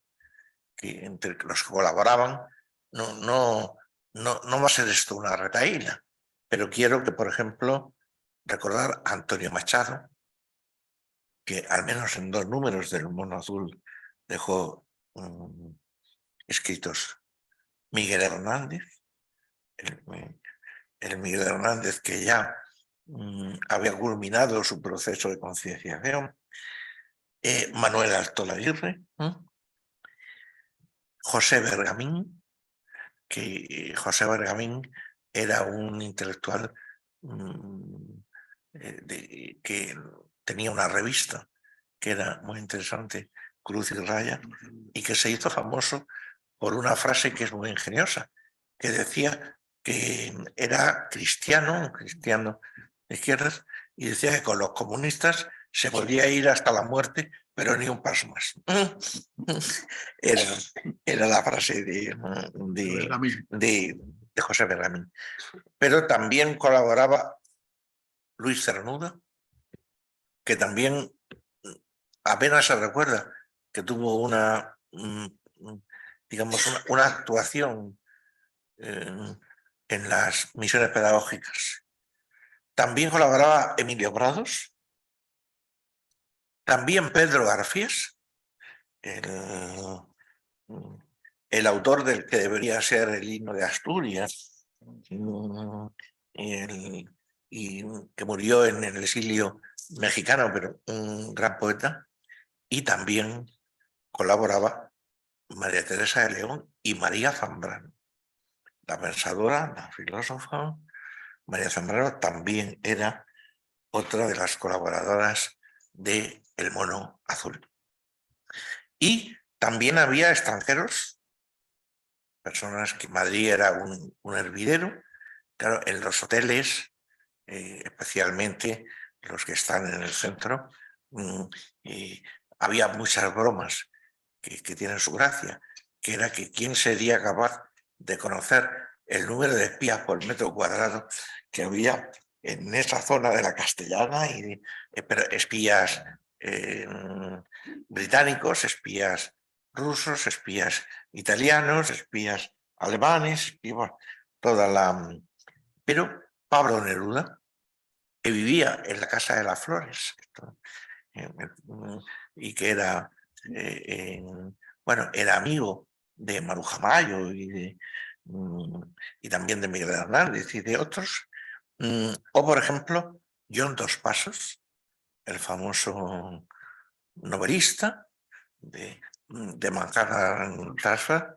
entre los que colaboraban, no va a ser esto una retahíla, pero quiero que, por ejemplo, recordar a Antonio Machado, que al menos en 2 números del Mono Azul dejó escritos. Miguel Hernández, el Miguel Hernández que ya había culminado su proceso de concienciación, Manuel Altola Aguirre, José Bergamín, que José Bergamín era un intelectual que tenía una revista que era muy interesante, Cruz y Raya, y que se hizo famoso por una frase que es muy ingeniosa, que decía que era cristiano, un cristiano de izquierdas, y decía que con los comunistas se podía ir hasta la muerte, pero ni un paso más. Era la frase de José Bergamín. Pero también colaboraba Luis Cernuda, que también apenas se recuerda que tuvo una, digamos, una actuación en las misiones pedagógicas. También colaboraba Emilio Prados, también Pedro Garcés, el autor del que debería ser el himno de Asturias, y que murió en el exilio mexicano, pero un gran poeta. Y también colaboraba María Teresa de León y María Zambrano, la pensadora, la filósofa. María Zambrano también era otra de las colaboradoras de El Mono Azul. Y también había extranjeros, personas que Madrid era un hervidero. Claro, en los hoteles, especialmente los que están en el centro, había muchas bromas que tienen su gracia, que era que quién sería capaz de conocer el número de espías por metro cuadrado que había en esa zona de la Castellana, pero espías británicos, espías rusos, espías italianos, espías alemanes, toda la... Pero Pablo Neruda, que vivía en la Casa de las Flores, y que era, bueno, era amigo de Maruja Mayo y también de Miguel Hernández y de otros. O, por ejemplo, John Dos Passos, el famoso novelista de Manhattan Transfer.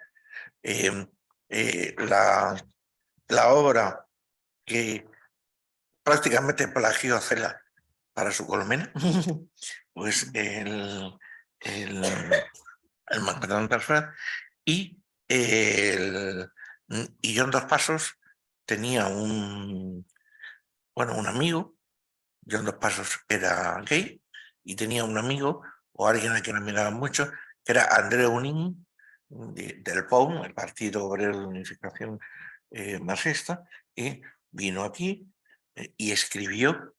La obra que prácticamente plagió Cela para su colmena, pues el Manhattan Transfer. Y John Dos Passos tenía un amigo. John Dos Passos era gay y tenía un amigo o alguien a quien admiraba mucho, que era Andreu Nin, del POUM, el Partido Obrero de Unificación Marxista, y vino aquí y escribió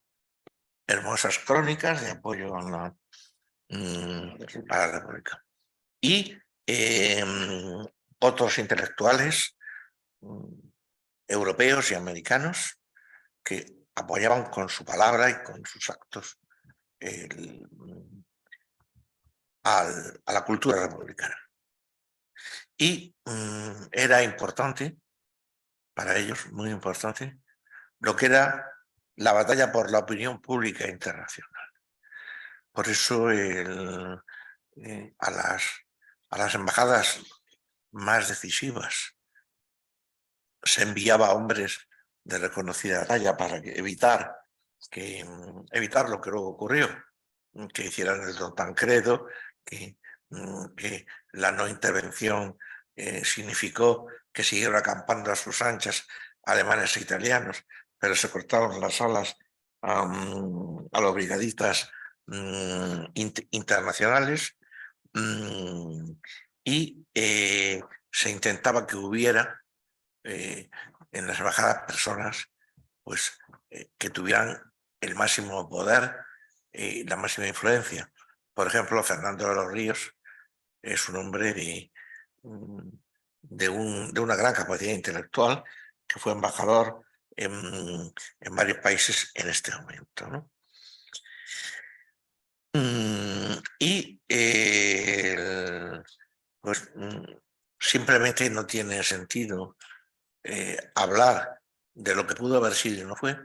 hermosas crónicas de apoyo a la República. Y otros intelectuales europeos y americanos que apoyaban con su palabra y con sus actos a la cultura republicana. Y era importante para ellos, muy importante, lo que era la batalla por la opinión pública internacional. Por eso a las embajadas más decisivas se enviaba a hombres de reconocida talla para evitar lo que luego ocurrió, que hicieran el Don Tancredo, que la no intervención significó que siguieron acampando a sus anchas alemanes e italianos, pero se cortaron las alas a los brigadistas internacionales y se intentaba que hubiera en las embajadas personas pues, que tuvieran el máximo poder y la máxima influencia. Por ejemplo, Fernando de los Ríos es un hombre de una gran capacidad intelectual, que fue embajador en varios países en este momento, ¿no? Y pues simplemente no tiene sentido hablar de lo que pudo haber sido y no fue,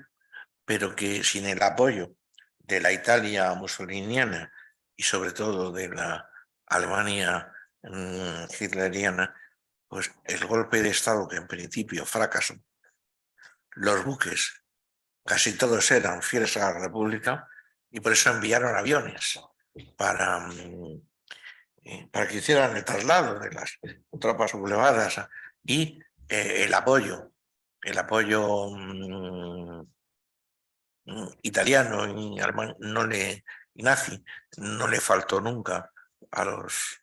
pero que sin el apoyo de la Italia mussoliniana y sobre todo de la Alemania hitleriana, pues el golpe de Estado, que en principio fracasó, los buques casi todos eran fieles a la República y por eso enviaron aviones para que hicieran el traslado de las tropas sublevadas y el apoyo italiano y alemán y nazi no le faltó nunca a los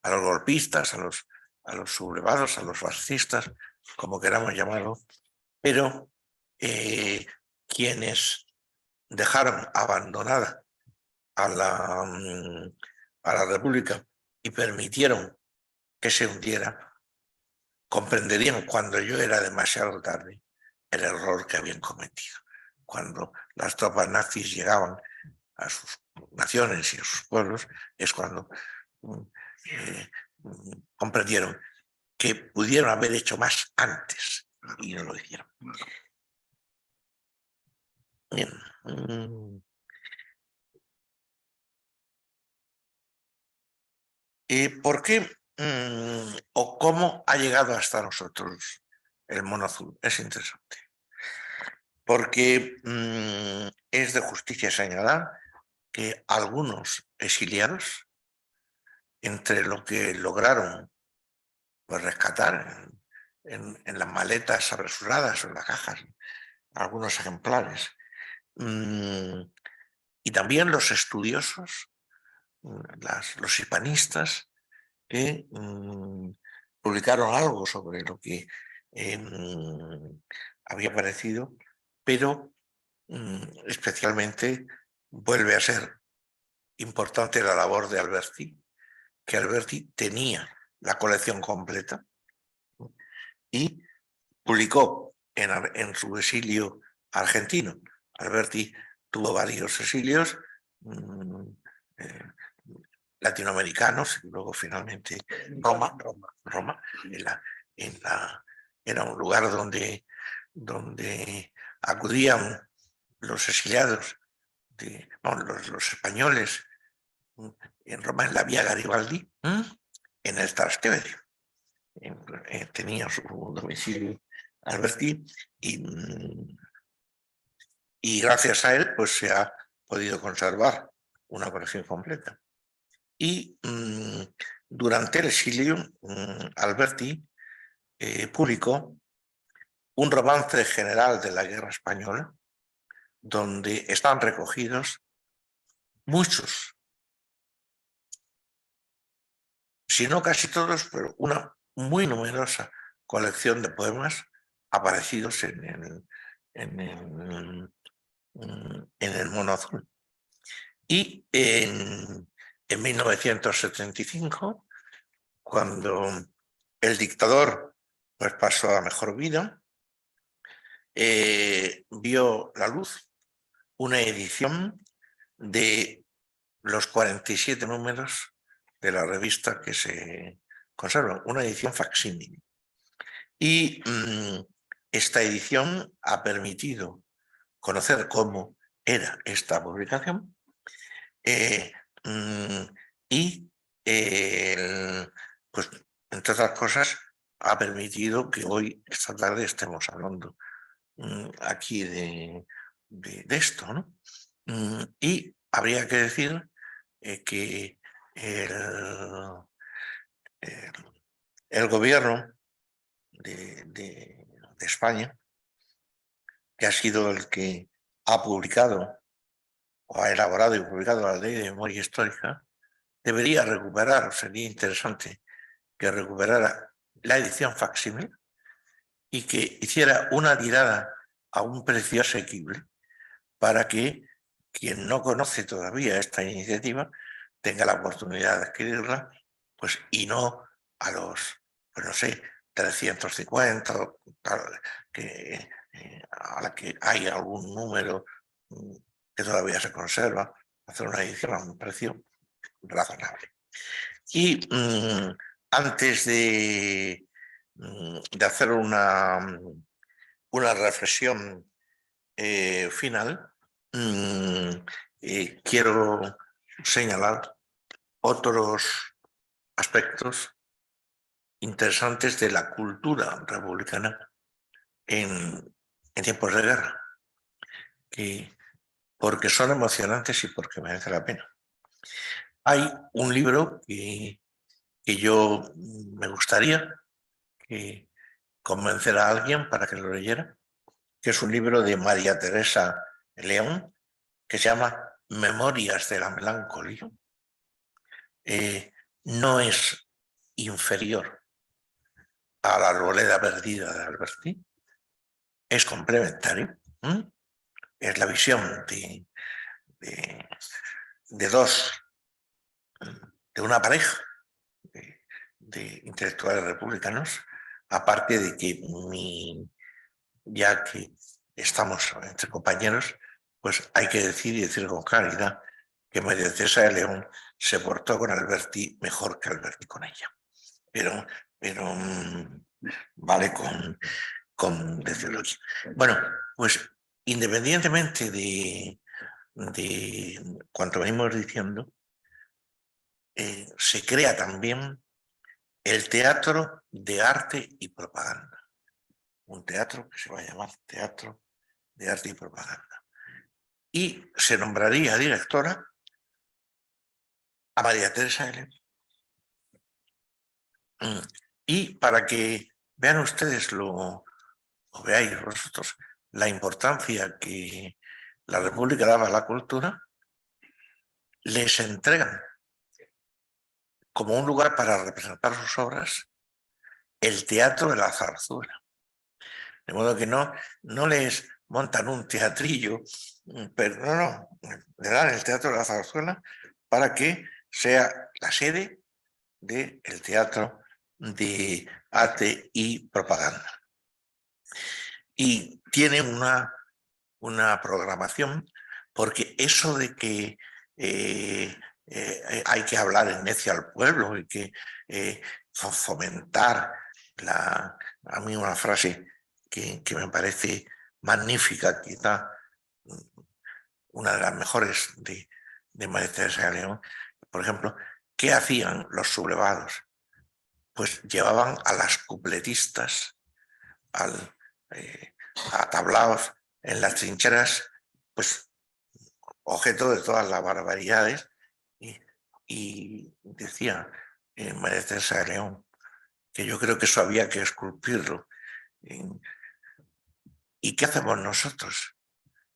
golpistas, a los sublevados, a los fascistas, como queramos llamarlo, pero quienes dejaron abandonada a la República y permitieron que se hundiera, comprenderían cuando yo era demasiado tarde el error que habían cometido. Cuando las tropas nazis llegaban a sus naciones y a sus pueblos, es cuando comprendieron que pudieron haber hecho más antes y no lo hicieron. Bien. ¿Por qué o cómo ha llegado hasta nosotros el mono azul? Es interesante. Porque es de justicia señalar que algunos exiliados, entre lo que lograron pues, rescatar en las maletas apresuradas o en las cajas, algunos ejemplares, y también los estudiosos, los hispanistas, que publicaron algo sobre lo que había aparecido, pero especialmente vuelve a ser importante la labor de Alberti, que Alberti tenía la colección completa y publicó en su exilio argentino. Alberti tuvo varios exilios latinoamericanos y luego finalmente Roma era un lugar donde acudían los exiliados, los españoles en Roma, en la Vía Garibaldi, en el Trastevere. Tenía su domicilio Alberti y gracias a él pues se ha podido conservar una colección completa. Y durante el exilio Alberti publicó un romance general de la guerra española donde están recogidos muchos, si no casi todos, pero una muy numerosa colección de poemas aparecidos en el mono azul. Y en 1975, cuando el dictador pues, pasó a mejor vida, vio la luz una edición de los 47 números de la revista que se conserva, una edición facsímil. Y esta edición ha permitido conocer cómo era esta publicación y, pues, entre otras cosas, ha permitido que hoy, esta tarde, estemos hablando aquí de esto, ¿no? Y habría que decir que el gobierno de España, que ha sido el que ha publicado o ha elaborado y publicado la Ley de Memoria Histórica, debería recuperar, sería interesante que recuperara la edición facsímil y que hiciera una tirada a un precio asequible para que quien no conoce todavía esta iniciativa tenga la oportunidad de adquirirla, pues, y no a los, pues no sé, 350, a la que hay algún número que todavía se conserva, hacer una edición a un precio razonable. Y antes de hacer una reflexión final, quiero señalar otros aspectos interesantes de la cultura republicana en tiempos de guerra, porque son emocionantes y porque merece la pena. Hay un libro que yo me gustaría que convencer a alguien para que lo leyera, que es un libro de María Teresa León, que se llama Memorias de la Melancolía. No es inferior a La Arboleda Perdida de Alberti, es complementario. Es la visión de una pareja de intelectuales republicanos, aparte de que ya que estamos entre compañeros, pues hay que decir y decir con claridad que María Teresa de León se portó con Alberti mejor que Alberti con ella. Pero vale con decirlo aquí. Bueno, pues independientemente de cuanto venimos diciendo, se crea también el teatro de arte y propaganda. Un teatro que se va a llamar Teatro de Arte y Propaganda. Y se nombraría directora a María Teresa de León. Y para que vean ustedes o veáis vosotros la importancia que la República daba a la cultura, les entregan como un lugar para representar sus obras el Teatro de la Zarzuela. De modo que no les montan un teatrillo, pero no, le dan el Teatro de la Zarzuela para que sea la sede del Teatro de Arte y Propaganda. Y tiene una programación, porque eso de que hay que hablar en necio al pueblo y que fomentar a mí una frase que me parece magnífica, quizá una de las mejores de María Teresa de León. Por ejemplo, ¿qué hacían los sublevados? Pues llevaban a las cupletistas a tablaos en las trincheras, pues objeto de todas las barbaridades, y decía María Teresa de León que yo creo que eso había que esculpirlo. ¿Y qué hacemos nosotros?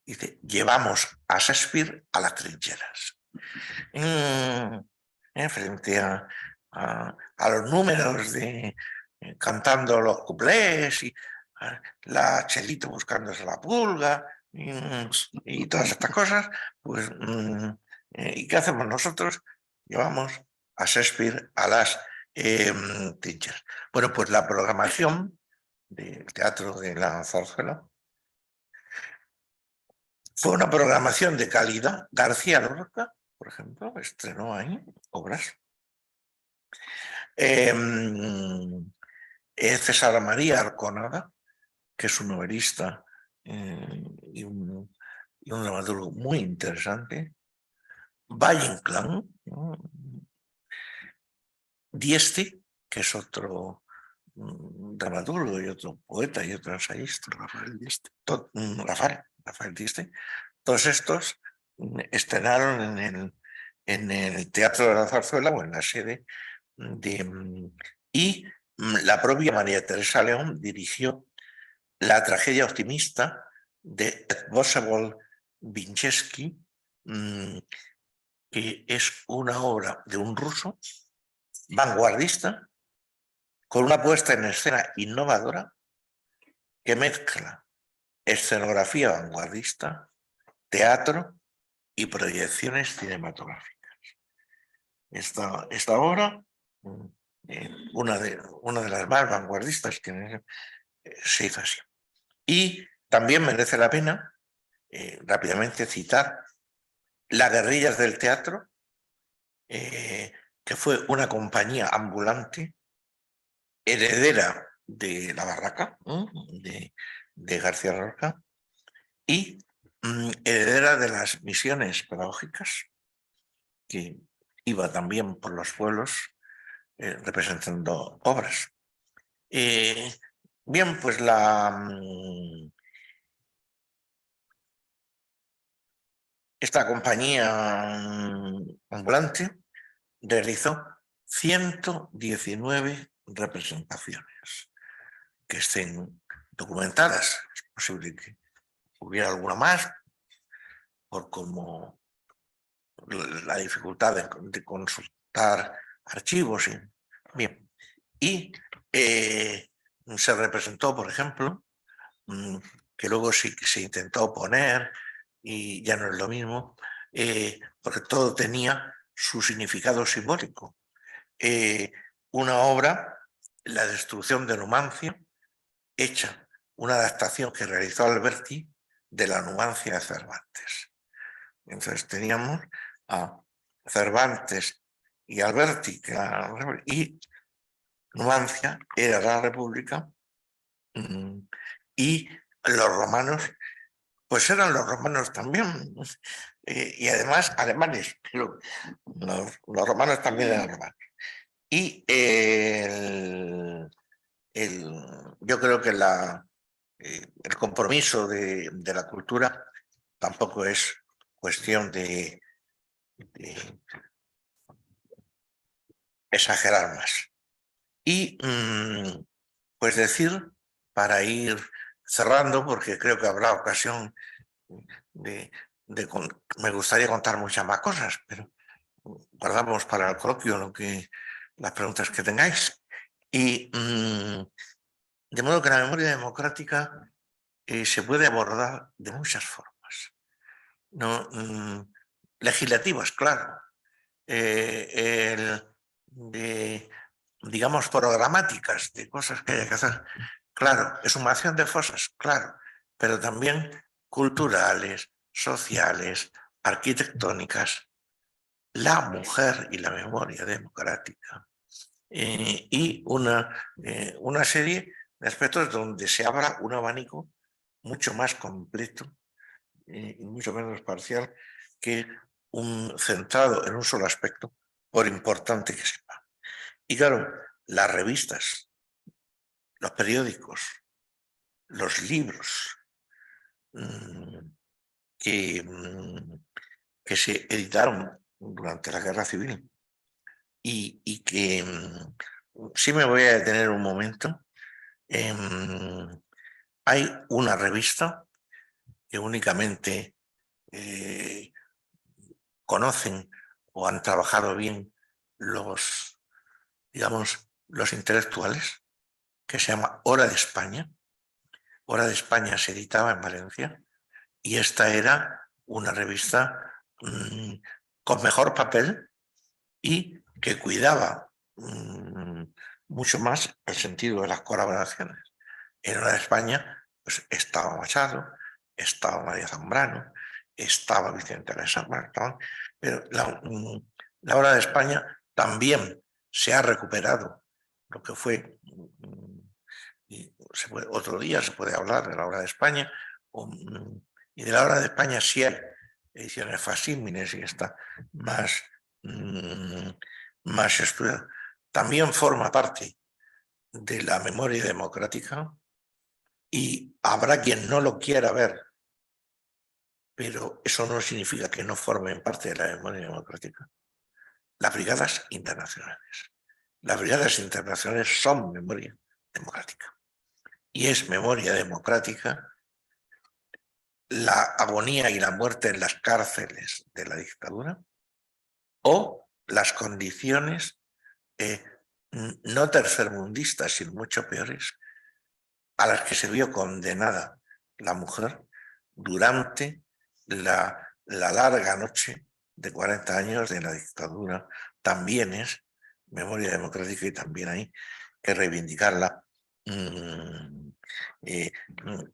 Dice, llevamos a Shakespeare a las trincheras. Frente a los números de cantando los cuplés y la Chelito buscándose la pulga y todas estas cosas, pues ¿y qué hacemos nosotros? Llevamos a Shakespeare a las trincheras. Bueno, pues la programación del Teatro de la Zarzuela fue una programación de calidad. García Lorca, por ejemplo, estrenó ahí obras. César María Arconada, que es un novelista y un dramaturgo muy interesante. Valle Inclán, Dieste, que es otro dramaturgo y otro poeta y otro ensayista, Rafael Dieste. Rafael Dieste. Todos estos estrenaron en el Teatro de la Zarzuela o en la sede y la propia María Teresa León dirigió La tragedia optimista de Zbigniew Wincheski, que es una obra de un ruso vanguardista con una puesta en escena innovadora que mezcla escenografía vanguardista, teatro y proyecciones cinematográficas. Esta obra, una de las más vanguardistas que se hizo así. Y también merece la pena rápidamente citar Las guerrillas del teatro, que fue una compañía ambulante heredera de La Barraca, de García Lorca, y heredera de las misiones pedagógicas, que iba también por los pueblos representando obras. Bien, pues esta compañía ambulante realizó 119 representaciones que estén documentadas. Es posible que hubiera alguna más, por como la dificultad de consultar archivos. Bien. Y se representó, por ejemplo, que luego sí que se intentó poner y ya no es lo mismo, porque todo tenía su significado simbólico. Una obra, La destrucción de Numancia, hecha una adaptación que realizó Alberti de la Numancia de Cervantes. Entonces teníamos a Cervantes y Alberti, y Numancia era la República, y los romanos, pues eran los romanos también, y además alemanes, pero los romanos también eran romanos. Y yo creo que el compromiso de la cultura tampoco es cuestión de exagerar más. Y pues decir, para ir cerrando, porque creo que habrá ocasión me gustaría contar muchas más cosas, pero guardamos para el coloquio las preguntas que tengáis. Y de modo que la memoria democrática se puede abordar de muchas formas. ¿No? Legislativas, claro. Digamos, programáticas, de cosas que hay que hacer. Claro, exhumación de fosas, claro, pero también culturales, sociales, arquitectónicas, la mujer y la memoria democrática, y una serie de aspectos donde se abra un abanico mucho más completo y mucho menos parcial que centrado en un solo aspecto, por importante que sea. Y claro, las revistas, los periódicos, los libros que se editaron durante la Guerra Civil y que sí me voy a detener un momento. Hay una revista que únicamente conocen o han trabajado bien los intelectuales, que se llama Hora de España. Hora de España se editaba en Valencia y esta era una revista con mejor papel y que cuidaba mucho más el sentido de las colaboraciones. En Hora de España pues, estaba Machado, estaba María Zambrano, estaba Vicente Aleixandre, pero la Hora de España también se ha recuperado lo que fue, otro día se puede hablar de la Hora de España, y de la Hora de España sí hay ediciones facsímiles y está más estudiado. También forma parte de la memoria democrática y habrá quien no lo quiera ver, pero eso no significa que no formen parte de la memoria democrática. Las brigadas internacionales. Las brigadas internacionales son memoria democrática. y es memoria democrática, la agonía y la muerte en las cárceles de la dictadura, o las condiciones no tercermundistas, sino mucho peores, a las que se vio condenada la mujer durante la larga noche de 40 años de la dictadura. También es memoria democrática y también hay que reivindicarla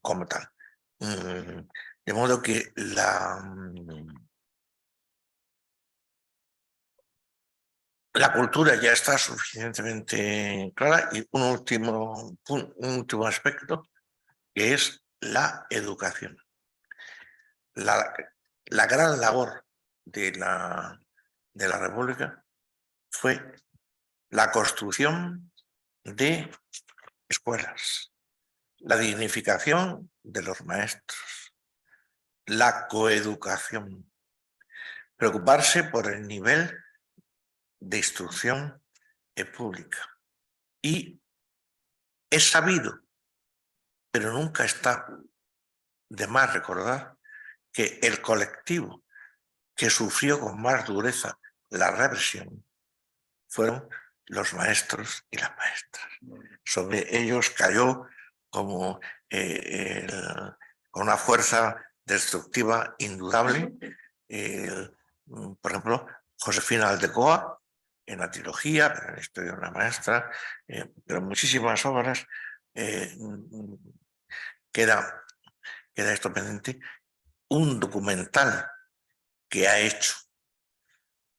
como tal. De modo que la cultura ya está suficientemente clara, y un último aspecto, que es la educación. La gran labor de la República fue la construcción de escuelas, la dignificación de los maestros, la coeducación, preocuparse por el nivel de instrucción pública. Y es sabido, pero nunca está de más recordar, que el colectivo que sufrió con más dureza la represión fueron los maestros y las maestras. Sobre ellos cayó como con una fuerza destructiva indudable. Por ejemplo, Josefina Aldecoa, en la trilogía, en la historia de una maestra, pero muchísimas obras, queda esto pendiente. Un documental que ha hecho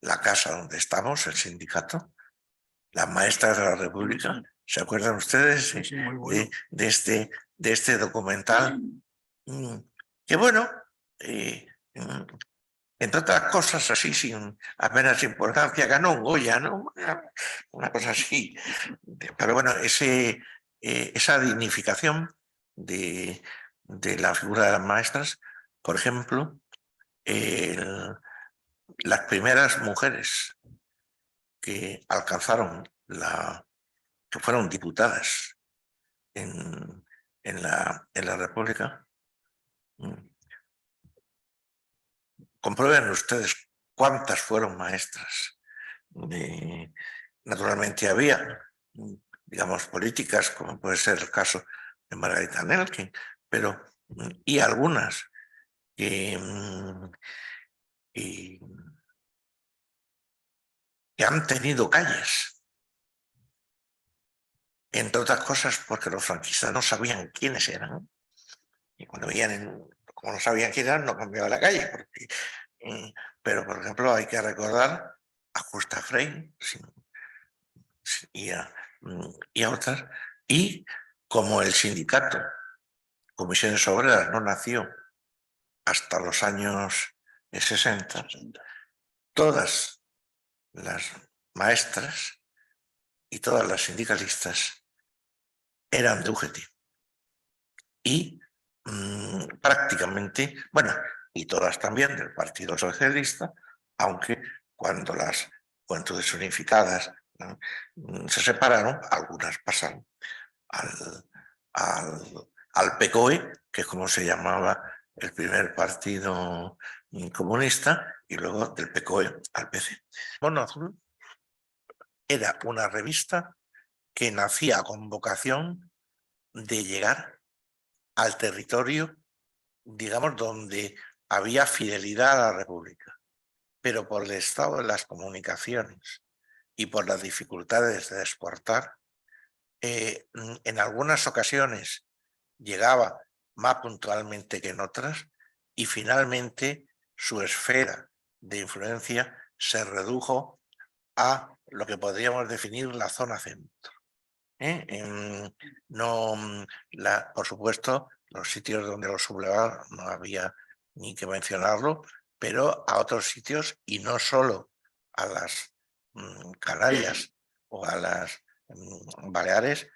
la casa donde estamos, el sindicato, las maestras de la República. ¿Se acuerdan ustedes Sí, muy bueno. de este documental? Que bueno, entre otras cosas así, sin apenas importancia, ganó un Goya, ¿no? Una cosa así. Pero bueno, esa dignificación de la figura de las maestras, por ejemplo, las primeras mujeres que alcanzaron que fueron diputadas en la República, comprueben ustedes cuántas fueron maestras. Naturalmente había, digamos, políticas, como puede ser el caso de Margarita Nelken, pero y algunas que han tenido calles, entre otras cosas porque los franquistas no sabían quiénes eran, y cuando veían, como no sabían quiénes eran, no cambiaba la calle. Pero, por ejemplo, hay que recordar a Justa Frey y a otras, y como el sindicato Comisiones Obreras no nació hasta los años 60, todas las maestras y todas las sindicalistas eran de UGT. Y prácticamente, bueno, y todas también del Partido Socialista, aunque cuando las Juventudes Unificadas se separaron, algunas pasaron al PCOE, que es como se llamaba el primer partido comunista, y luego del PCOE al PC. Mono Azul era una revista que nacía con vocación de llegar al territorio, digamos, donde había fidelidad a la República, pero por el estado de las comunicaciones y por las dificultades de exportar, en algunas ocasiones llegaba más puntualmente que en otras, y finalmente su esfera de influencia se redujo a lo que podríamos definir la zona centro. Por supuesto, los sitios donde los sublevaban no había ni que mencionarlo, pero a otros sitios, y no solo a las Canarias o a las Baleares,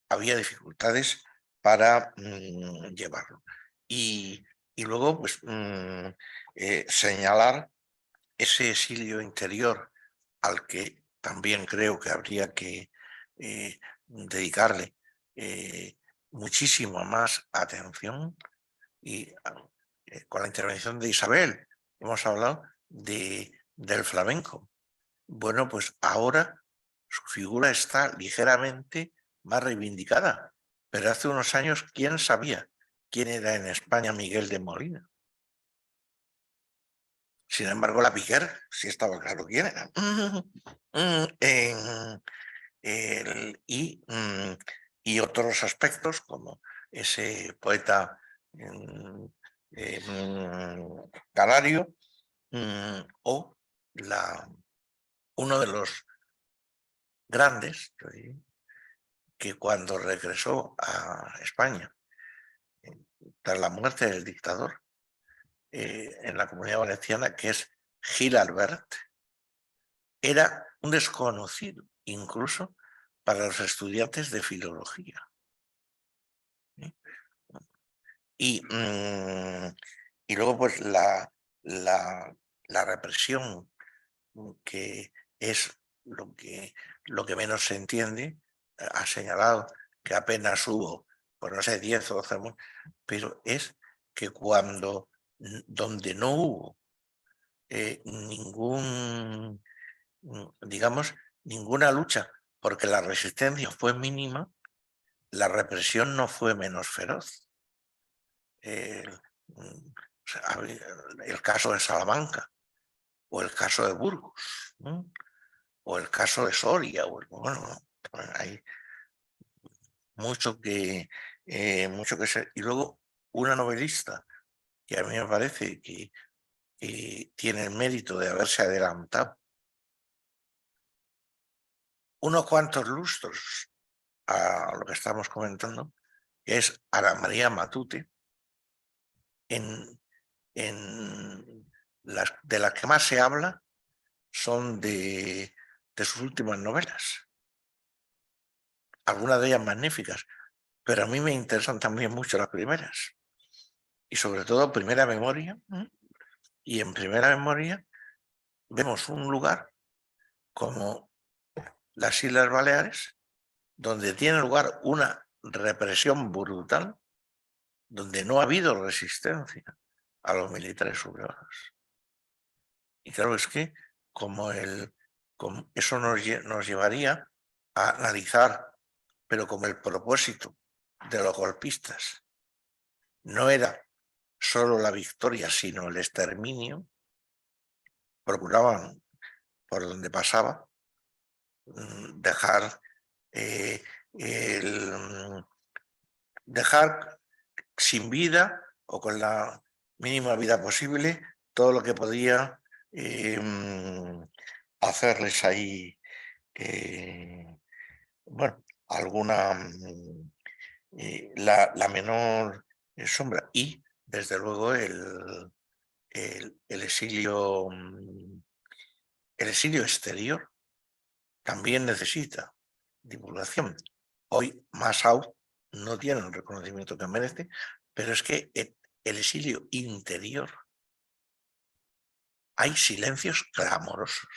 había dificultades para llevarlo. Y luego, pues, señalar ese exilio interior al que también creo que habría que dedicarle muchísima más atención y con la intervención de Isabel hemos hablado del flamenco. Bueno, pues ahora su figura está ligeramente más reivindicada, pero hace unos años, ¿quién sabía quién era en España Miguel de Molina? Sin embargo, la Piquer sí estaba claro quién era. Y otros aspectos, como ese poeta canario, o uno de los grandes que cuando regresó a España tras la muerte del dictador en la Comunidad Valenciana, que es Gil Albert, era un desconocido incluso para los estudiantes de filología. Y luego pues la represión, que es lo que menos se entiende, ha señalado que apenas hubo, pues no sé, 10 o 12, pero es que donde no hubo ninguna lucha, porque la resistencia fue mínima, la represión no fue menos feroz. El caso de Salamanca, o el caso de Burgos, o el caso de Soria, bueno, hay mucho que ser. Y luego una novelista que a mí me parece que tiene el mérito de haberse adelantado unos cuantos lustros a lo que estamos comentando, que es Ana María Matute, de las que más se habla son de sus últimas novelas. Algunas de ellas magníficas, pero a mí me interesan también mucho las primeras. Y sobre todo Primera Memoria. Y en Primera Memoria vemos un lugar como las Islas Baleares, donde tiene lugar una represión brutal, donde no ha habido resistencia a los militares sublevados. Y claro, es que eso nos llevaría a analizar, pero como el propósito de los golpistas no era solo la victoria, sino el exterminio, procuraban, por donde pasaba, dejar sin vida o con la mínima vida posible todo lo que podía hacerles ahí alguna la menor sombra. Y desde luego el exilio exterior también necesita divulgación. Hoy más aún no tiene el reconocimiento que merece, pero es que el exilio interior hay silencios clamorosos.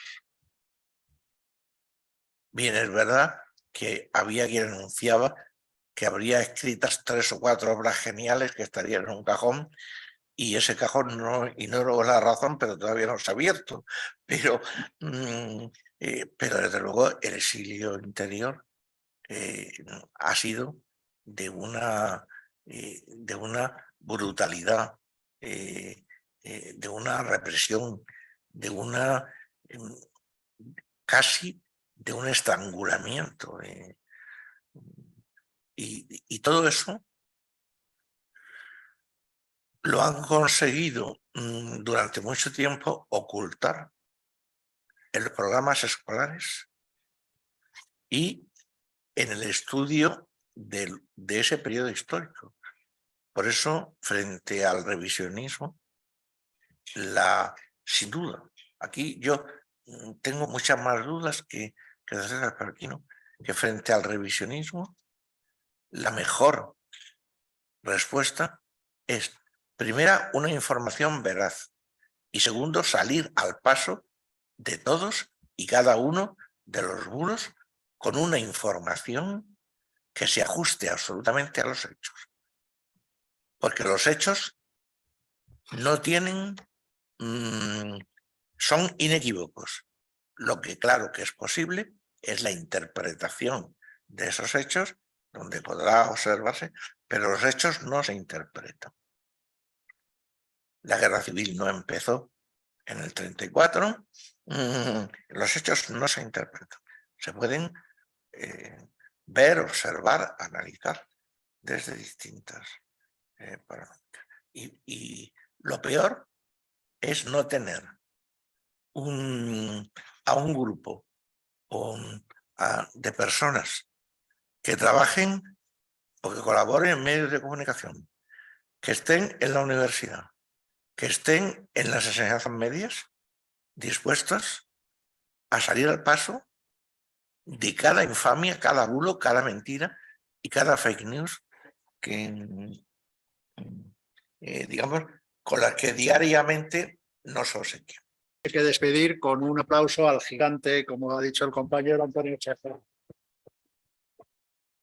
Bien, es verdad que había quien anunciaba que habría escritas 3 o 4 obras geniales que estarían en un cajón, y ese cajón no ignoro la razón, pero todavía no se ha abierto. Pero desde luego el exilio interior ha sido de una brutalidad, de una represión, de una casi de un estrangulamiento. Y todo eso lo han conseguido durante mucho tiempo ocultar en los programas escolares y en el estudio de ese periodo histórico. Por eso, frente al revisionismo, sin duda, aquí yo tengo muchas más dudas que César Parquino, que frente al revisionismo, la mejor respuesta es, primera, una información veraz, y segundo, salir al paso de todos y cada uno de los bulos con una información que se ajuste absolutamente a los hechos. Porque los hechos no tienen, son inequívocos. Lo que claro que es posible es la interpretación de esos hechos, donde podrá observarse, pero los hechos no se interpretan. La guerra civil no empezó en el 34, los hechos no se interpretan. Se pueden ver, observar, analizar desde distintas parámetros. Y lo peor es no tener a un grupo de personas que trabajen o que colaboren en medios de comunicación, que estén en la universidad, que estén en las enseñanzas medias, dispuestos a salir al paso de cada infamia, cada bulo, cada mentira y cada fake news que, digamos, con las que diariamente nos obsequian. Hay que despedir con un aplauso al gigante, como ha dicho el compañero Antonio Chaffer.